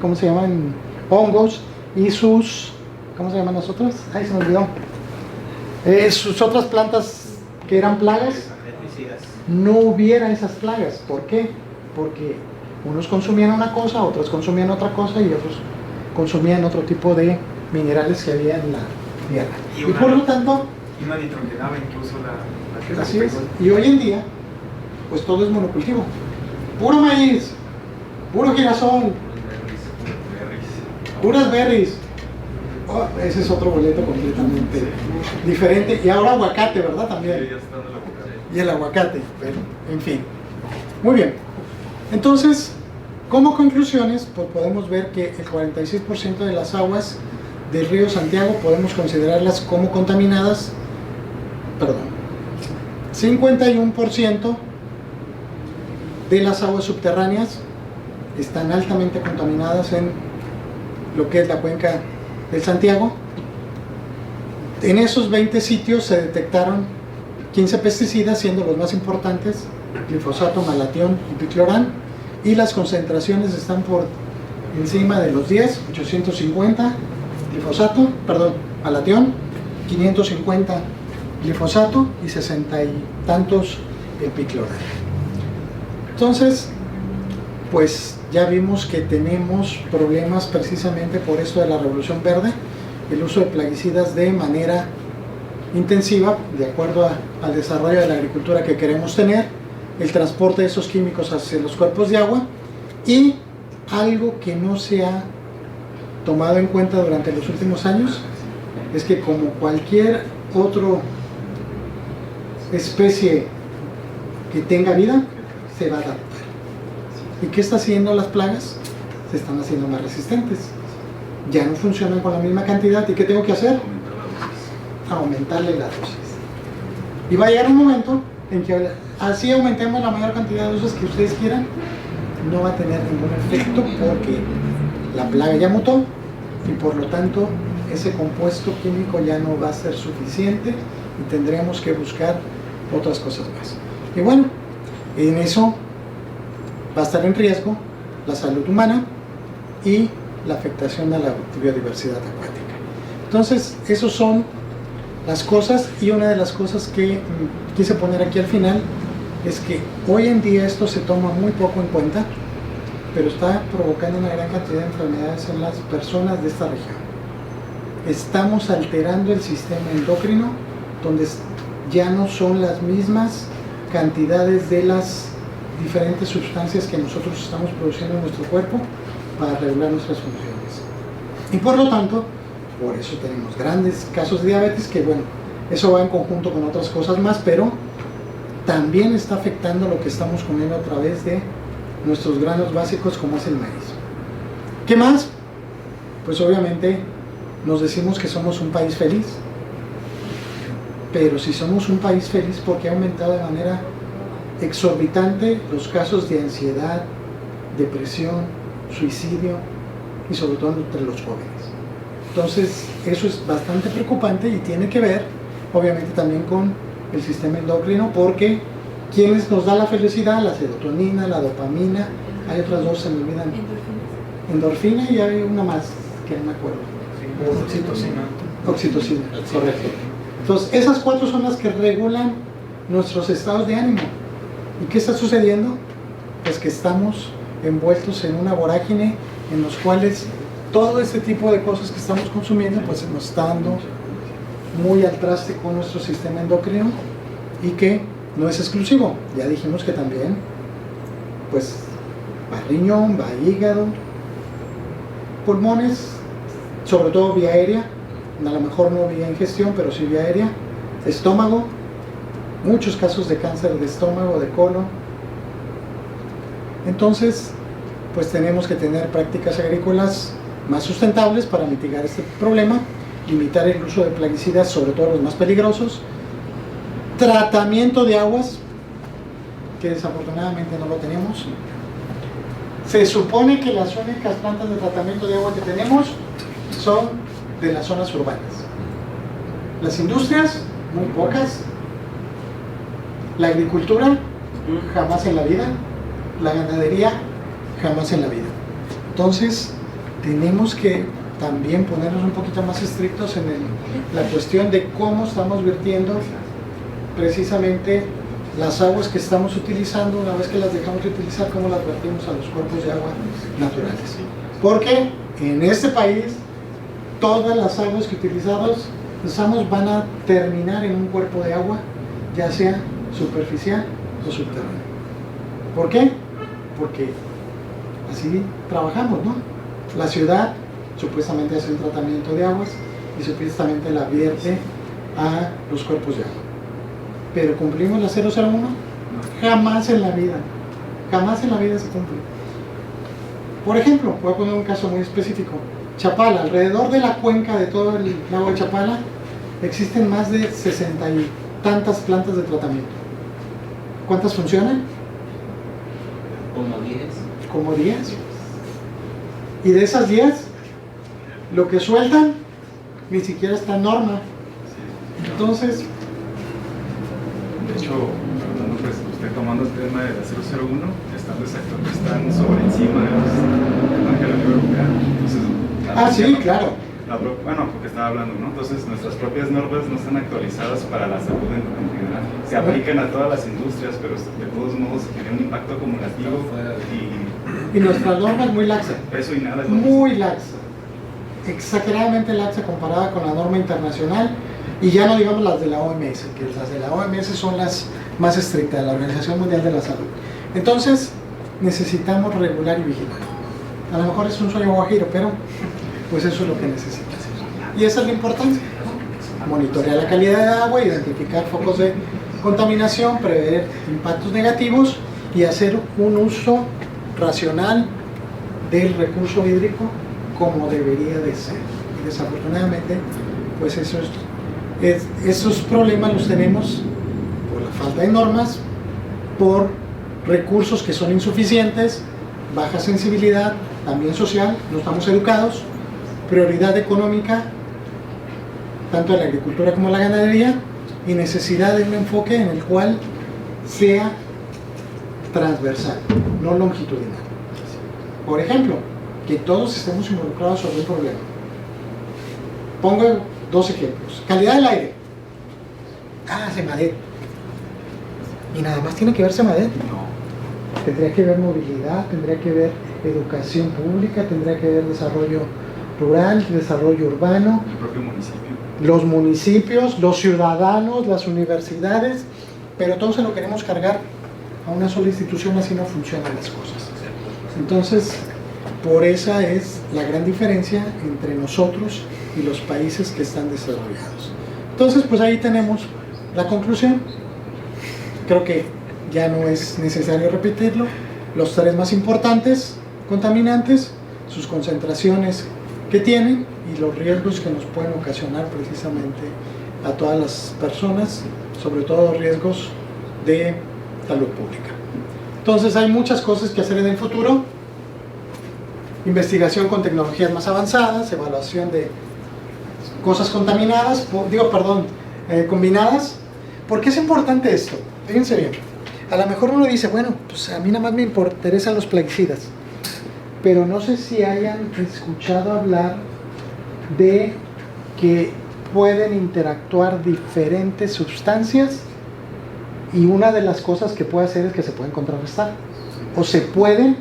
¿cómo se llaman? Hongos y sus, ¿cómo se llaman las otras? Ay, se me olvidó. Sus otras plantas que eran plagas, no hubiera esas plagas. ¿Por qué? Porque unos consumían una cosa, otros consumían otra cosa y otros consumían otro tipo de minerales que había en la tierra. Y por lo tanto, y una nitrogenaba incluso la así es. Y hoy en día, pues todo es monocultivo. Puro maíz, puro girasol, puras berries. Oh, ese es otro boleto completamente diferente. Y ahora aguacate, ¿verdad? También. Y el aguacate, pero, en fin. Muy bien. Entonces, como conclusiones, pues podemos ver que el 46% de las aguas del río Santiago podemos considerarlas como contaminadas. Perdón. 51% de las aguas subterráneas están altamente contaminadas en lo que es la cuenca del Santiago. En esos 20 sitios se detectaron 15 pesticidas, siendo los más importantes glifosato, malatión y piclorán, y las concentraciones están por encima de los 10, 850 malatión, 550 glifosato y 60 y tantos el piclorán. Entonces, pues ya vimos que tenemos problemas precisamente por esto de la revolución verde, el uso de plaguicidas de manera intensiva, de acuerdo al desarrollo de la agricultura que queremos tener, el transporte de esos químicos hacia los cuerpos de agua, y algo que no se ha tomado en cuenta durante los últimos años es que, como cualquier otra especie que tenga vida, se va a adaptar. ¿Y qué está haciendo las plagas? Se están haciendo más resistentes. Ya no funcionan con la misma cantidad. ¿Y qué tengo que hacer? Aumentarle la dosis. Y va a llegar un momento en que, así aumentemos la mayor cantidad de dosis que ustedes quieran, no va a tener ningún efecto porque la plaga ya mutó y por lo tanto ese compuesto químico ya no va a ser suficiente y tendremos que buscar otras cosas más. Y bueno, en eso va a estar en riesgo la salud humana y la afectación a la biodiversidad acuática. Entonces, esas son las cosas, y una de las cosas que quise poner aquí al final es que hoy en día esto se toma muy poco en cuenta, pero está provocando una gran cantidad de enfermedades en las personas de esta región. Estamos alterando el sistema endocrino, donde ya no son las mismas cantidades de las diferentes sustancias que nosotros estamos produciendo en nuestro cuerpo para regular nuestras funciones. Y por lo tanto, por eso tenemos grandes casos de diabetes, que bueno, eso va en conjunto con otras cosas más, pero también está afectando lo que estamos comiendo a través de nuestros granos básicos, como es el maíz. ¿Qué más? Pues obviamente nos decimos que somos un país feliz, pero si somos un país feliz, ¿por qué ha aumentado de manera exorbitante los casos de ansiedad, depresión, suicidio y sobre todo entre los jóvenes? Entonces eso es bastante preocupante y tiene que ver obviamente también con el sistema endocrino, porque ¿quiénes nos da la felicidad? La serotonina, la dopamina, hay otras dos, se me olvidan. Endorfina, y hay una más que no me acuerdo. Oxitocina, correcto. Entonces esas cuatro son las que regulan nuestros estados de ánimo. ¿Y qué está sucediendo? Pues que estamos envueltos en una vorágine en los cuales todo este tipo de cosas que estamos consumiendo pues nos está dando muy al traste con nuestro sistema endocrino, y que no es exclusivo. Ya dijimos que también pues va riñón, va hígado, pulmones, sobre todo vía aérea, a lo mejor no vía ingestión, pero sí vía aérea, estómago, muchos casos de cáncer de estómago, de colon. Entonces pues tenemos que tener prácticas agrícolas más sustentables para mitigar este problema, limitar el uso de plaguicidas, sobre todo los más peligrosos, tratamiento de aguas, que desafortunadamente no lo tenemos. Se supone que las únicas plantas de tratamiento de agua que tenemos son de las zonas urbanas. Las industrias, muy pocas. La agricultura, jamás en la vida. La ganadería, jamás en la vida. Entonces tenemos que también ponernos un poquito más estrictos en la cuestión de cómo estamos vertiendo precisamente las aguas que estamos utilizando. Una vez que las dejamos de utilizar, cómo las vertimos a los cuerpos de agua naturales, porque en este país todas las aguas que usamos van a terminar en un cuerpo de agua, ya sea superficial o subterráneo. ¿Por qué? Porque así trabajamos, ¿no? La ciudad supuestamente hace un tratamiento de aguas y supuestamente la vierte a los cuerpos de agua. Pero ¿cumplimos la 001? Jamás en la vida. Jamás en la vida se cumple. Por ejemplo, voy a poner un caso muy específico. Chapala, alrededor de la cuenca de todo el lago de Chapala existen más de 60 y tantas plantas de tratamiento. ¿Cuántas funcionan? Como 10. Como 10. Y de esas 10, lo que sueltan ni siquiera está en norma. Entonces, de hecho, pues, usted tomando el tema de la 001, están sobre encima de la Unión Europea. Entonces, sí, claro. Bueno, porque estaba hablando, ¿no? Entonces, nuestras propias normas no están actualizadas para la salud en general. Se aplican a todas las industrias, pero de todos modos tienen un impacto acumulativo y nuestra norma es muy laxa. Eso y nada. Muy laxa. Exageradamente laxa comparada con la norma internacional, y ya no digamos las de la OMS, que las de la OMS son las más estrictas, de la Organización Mundial de la Salud. Entonces, necesitamos regular y vigilar. A lo mejor es un sueño guajiro, pero pues eso es lo que necesita hacer. Y esa es la importancia, ¿no? Monitorear la calidad de agua, identificar focos de contaminación, prever impactos negativos y hacer un uso racional del recurso hídrico como debería de ser. Y desafortunadamente, pues esos problemas los tenemos por la falta de normas, por recursos que son insuficientes, baja sensibilidad, también social, no estamos educados prioridad económica, tanto a la agricultura como a la ganadería, y necesidad de un enfoque en el cual sea transversal, no longitudinal. Por ejemplo, que todos estemos involucrados sobre un problema. Pongo 2 ejemplos. Calidad del aire. Semadet. Y nada más tiene que ver Semadet. No. Tendría que ver movilidad, tendría que ver educación pública, tendría que ver desarrollo rural, desarrollo urbano, El propio municipio. los municipios, los ciudadanos, las universidades, pero todo se lo queremos cargar a una sola institución, así no funcionan las cosas. Entonces, por esa es la gran diferencia entre nosotros y los países que están desarrollados. Entonces, pues ahí tenemos la conclusión. Creo que ya no es necesario repetirlo. Los 3 más importantes contaminantes, sus concentraciones que tienen y los riesgos que nos pueden ocasionar precisamente a todas las personas, sobre todo riesgos de salud pública. Entonces hay muchas cosas que hacer en el futuro: investigación con tecnologías más avanzadas, evaluación de cosas contaminadas, combinadas. ¿Por qué es importante esto? Fíjense bien, a lo mejor uno dice, bueno, pues a mí nada más me interesan los plaguicidas, pero no sé si hayan escuchado hablar de que pueden interactuar diferentes sustancias, y una de las cosas que puede hacer es que se pueden contrarrestar o se pueden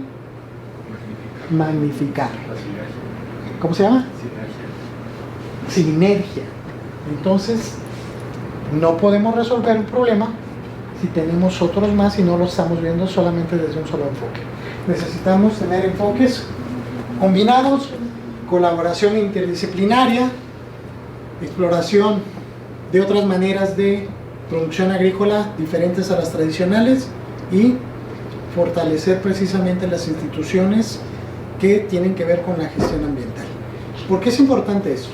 magnificar. ¿Cómo se llama? Sinergia. Entonces, no podemos resolver un problema si tenemos otros más y no lo estamos viendo solamente desde un solo enfoque. Necesitamos tener enfoques combinados, colaboración interdisciplinaria, exploración de otras maneras de producción agrícola diferentes a las tradicionales, y fortalecer precisamente las instituciones que tienen que ver con la gestión ambiental. ¿Por qué es importante eso?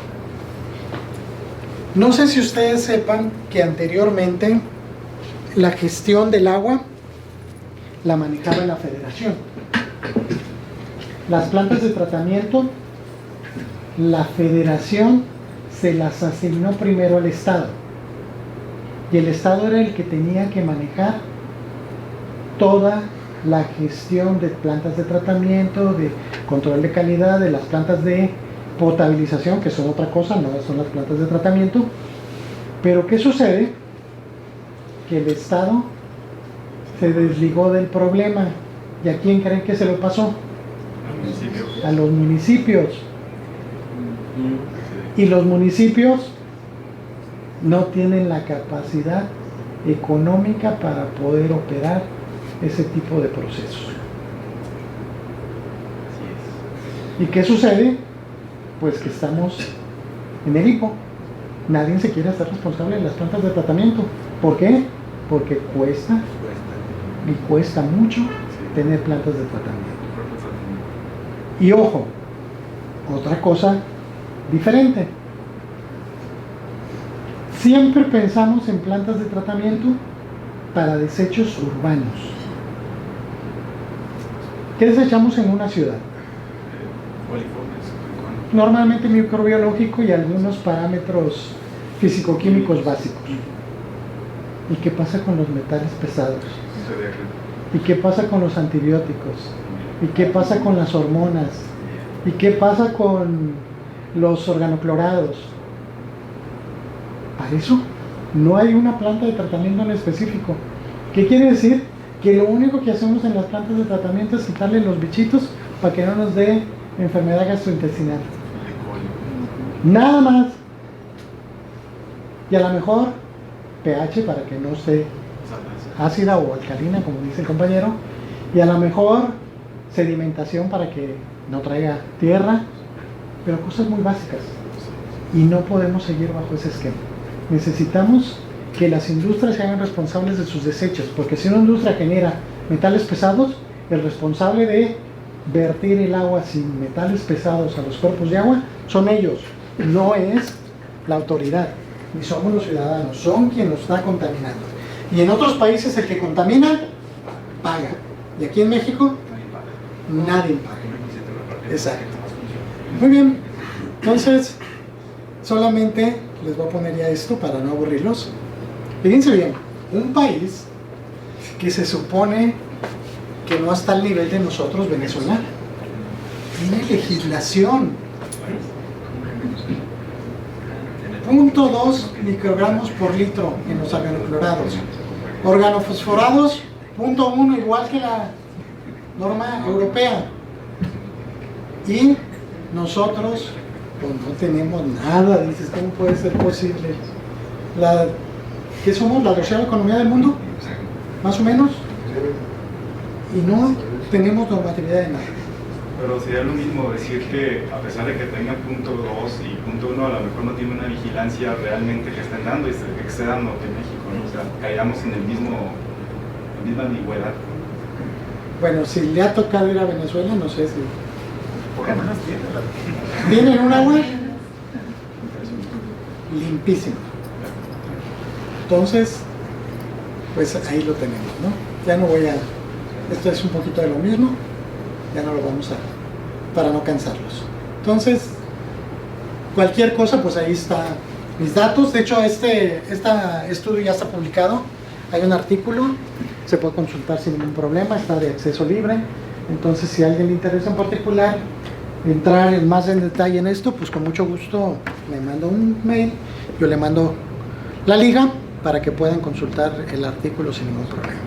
No sé si ustedes sepan que anteriormente la gestión del agua la manejaba la Federación. Las plantas de tratamiento, la Federación se las asignó primero al Estado, y el Estado era el que tenía que manejar toda la gestión de plantas de tratamiento, de control de calidad, de las plantas de potabilización, que son otra cosa, no son las plantas de tratamiento. Pero ¿qué sucede? Que el Estado se desligó del problema. ¿Y a quién creen que se lo pasó? A los municipios. Y los municipios no tienen la capacidad económica para poder operar ese tipo de procesos. ¿Y qué sucede? Pues que estamos en el hipo. Nadie se quiere hacer responsable de las plantas de tratamiento. ¿Por qué? Porque cuesta mucho tener plantas de tratamiento. Y ojo, otra cosa diferente. Siempre pensamos en plantas de tratamiento para desechos urbanos. ¿Qué desechamos en una ciudad? Normalmente microbiológico y algunos parámetros físico-químicos básicos. ¿Y qué pasa con los metales pesados? ¿Y qué pasa con los antibióticos? ¿Y qué pasa con las hormonas? ¿Y qué pasa con los organoclorados? Para eso no hay una planta de tratamiento en específico. ¿Qué quiere decir? Que lo único que hacemos en las plantas de tratamiento es quitarle los bichitos para que no nos dé enfermedad gastrointestinal. Nada más. Y a lo mejor pH para que no esté ácida o alcalina, como dice el compañero. Y a lo mejor sedimentación para que no traiga tierra. Pero cosas muy básicas. Y no podemos seguir bajo ese esquema. Necesitamos que las industrias se hagan responsables de sus desechos, porque si una industria genera metales pesados, el responsable de vertir el agua sin metales pesados a los cuerpos de agua son ellos, no es la autoridad, ni somos los ciudadanos, son quien nos está contaminando. Y en otros países el que contamina, paga. Y aquí en México, nadie paga. Exacto. Muy bien. Entonces, solamente les voy a poner ya esto para no aburrirlos. Fíjense bien, un país que se supone que no está al nivel de nosotros, Venezuela, tiene legislación. 0.2 microgramos por litro en los organoclorados. Organofosforados, 0.1, igual que la norma europea. Y nosotros, pues no tenemos nada. Dices, ¿cómo puede ser posible? ¿Qué somos? ¿La 12ª economía del mundo? Más o menos. Y no tenemos normatividad de nada. Pero sería lo mismo decir que a pesar de que tenga punto 2 y punto 1, a lo mejor no tiene una vigilancia realmente que estén dando y que esté dando que México, ¿no? O sea, caigamos en la misma ambigüedad. Bueno, si le ha tocado ir a Venezuela, no sé si... Por lo menos ¿Tienen un agua? Limpísima. Entonces, pues ahí lo tenemos, ¿no? Ya no voy a... Esto es un poquito de lo mismo. Ya no lo vamos a... para no cansarlos. Entonces, cualquier cosa, pues ahí está mis datos. De hecho, este estudio ya está publicado. Hay un artículo, se puede consultar sin ningún problema, está de acceso libre. Entonces, si a alguien le interesa en particular entrar más en detalle en esto, pues con mucho gusto me manda un mail, yo le mando la liga para que puedan consultar el artículo sin ningún problema.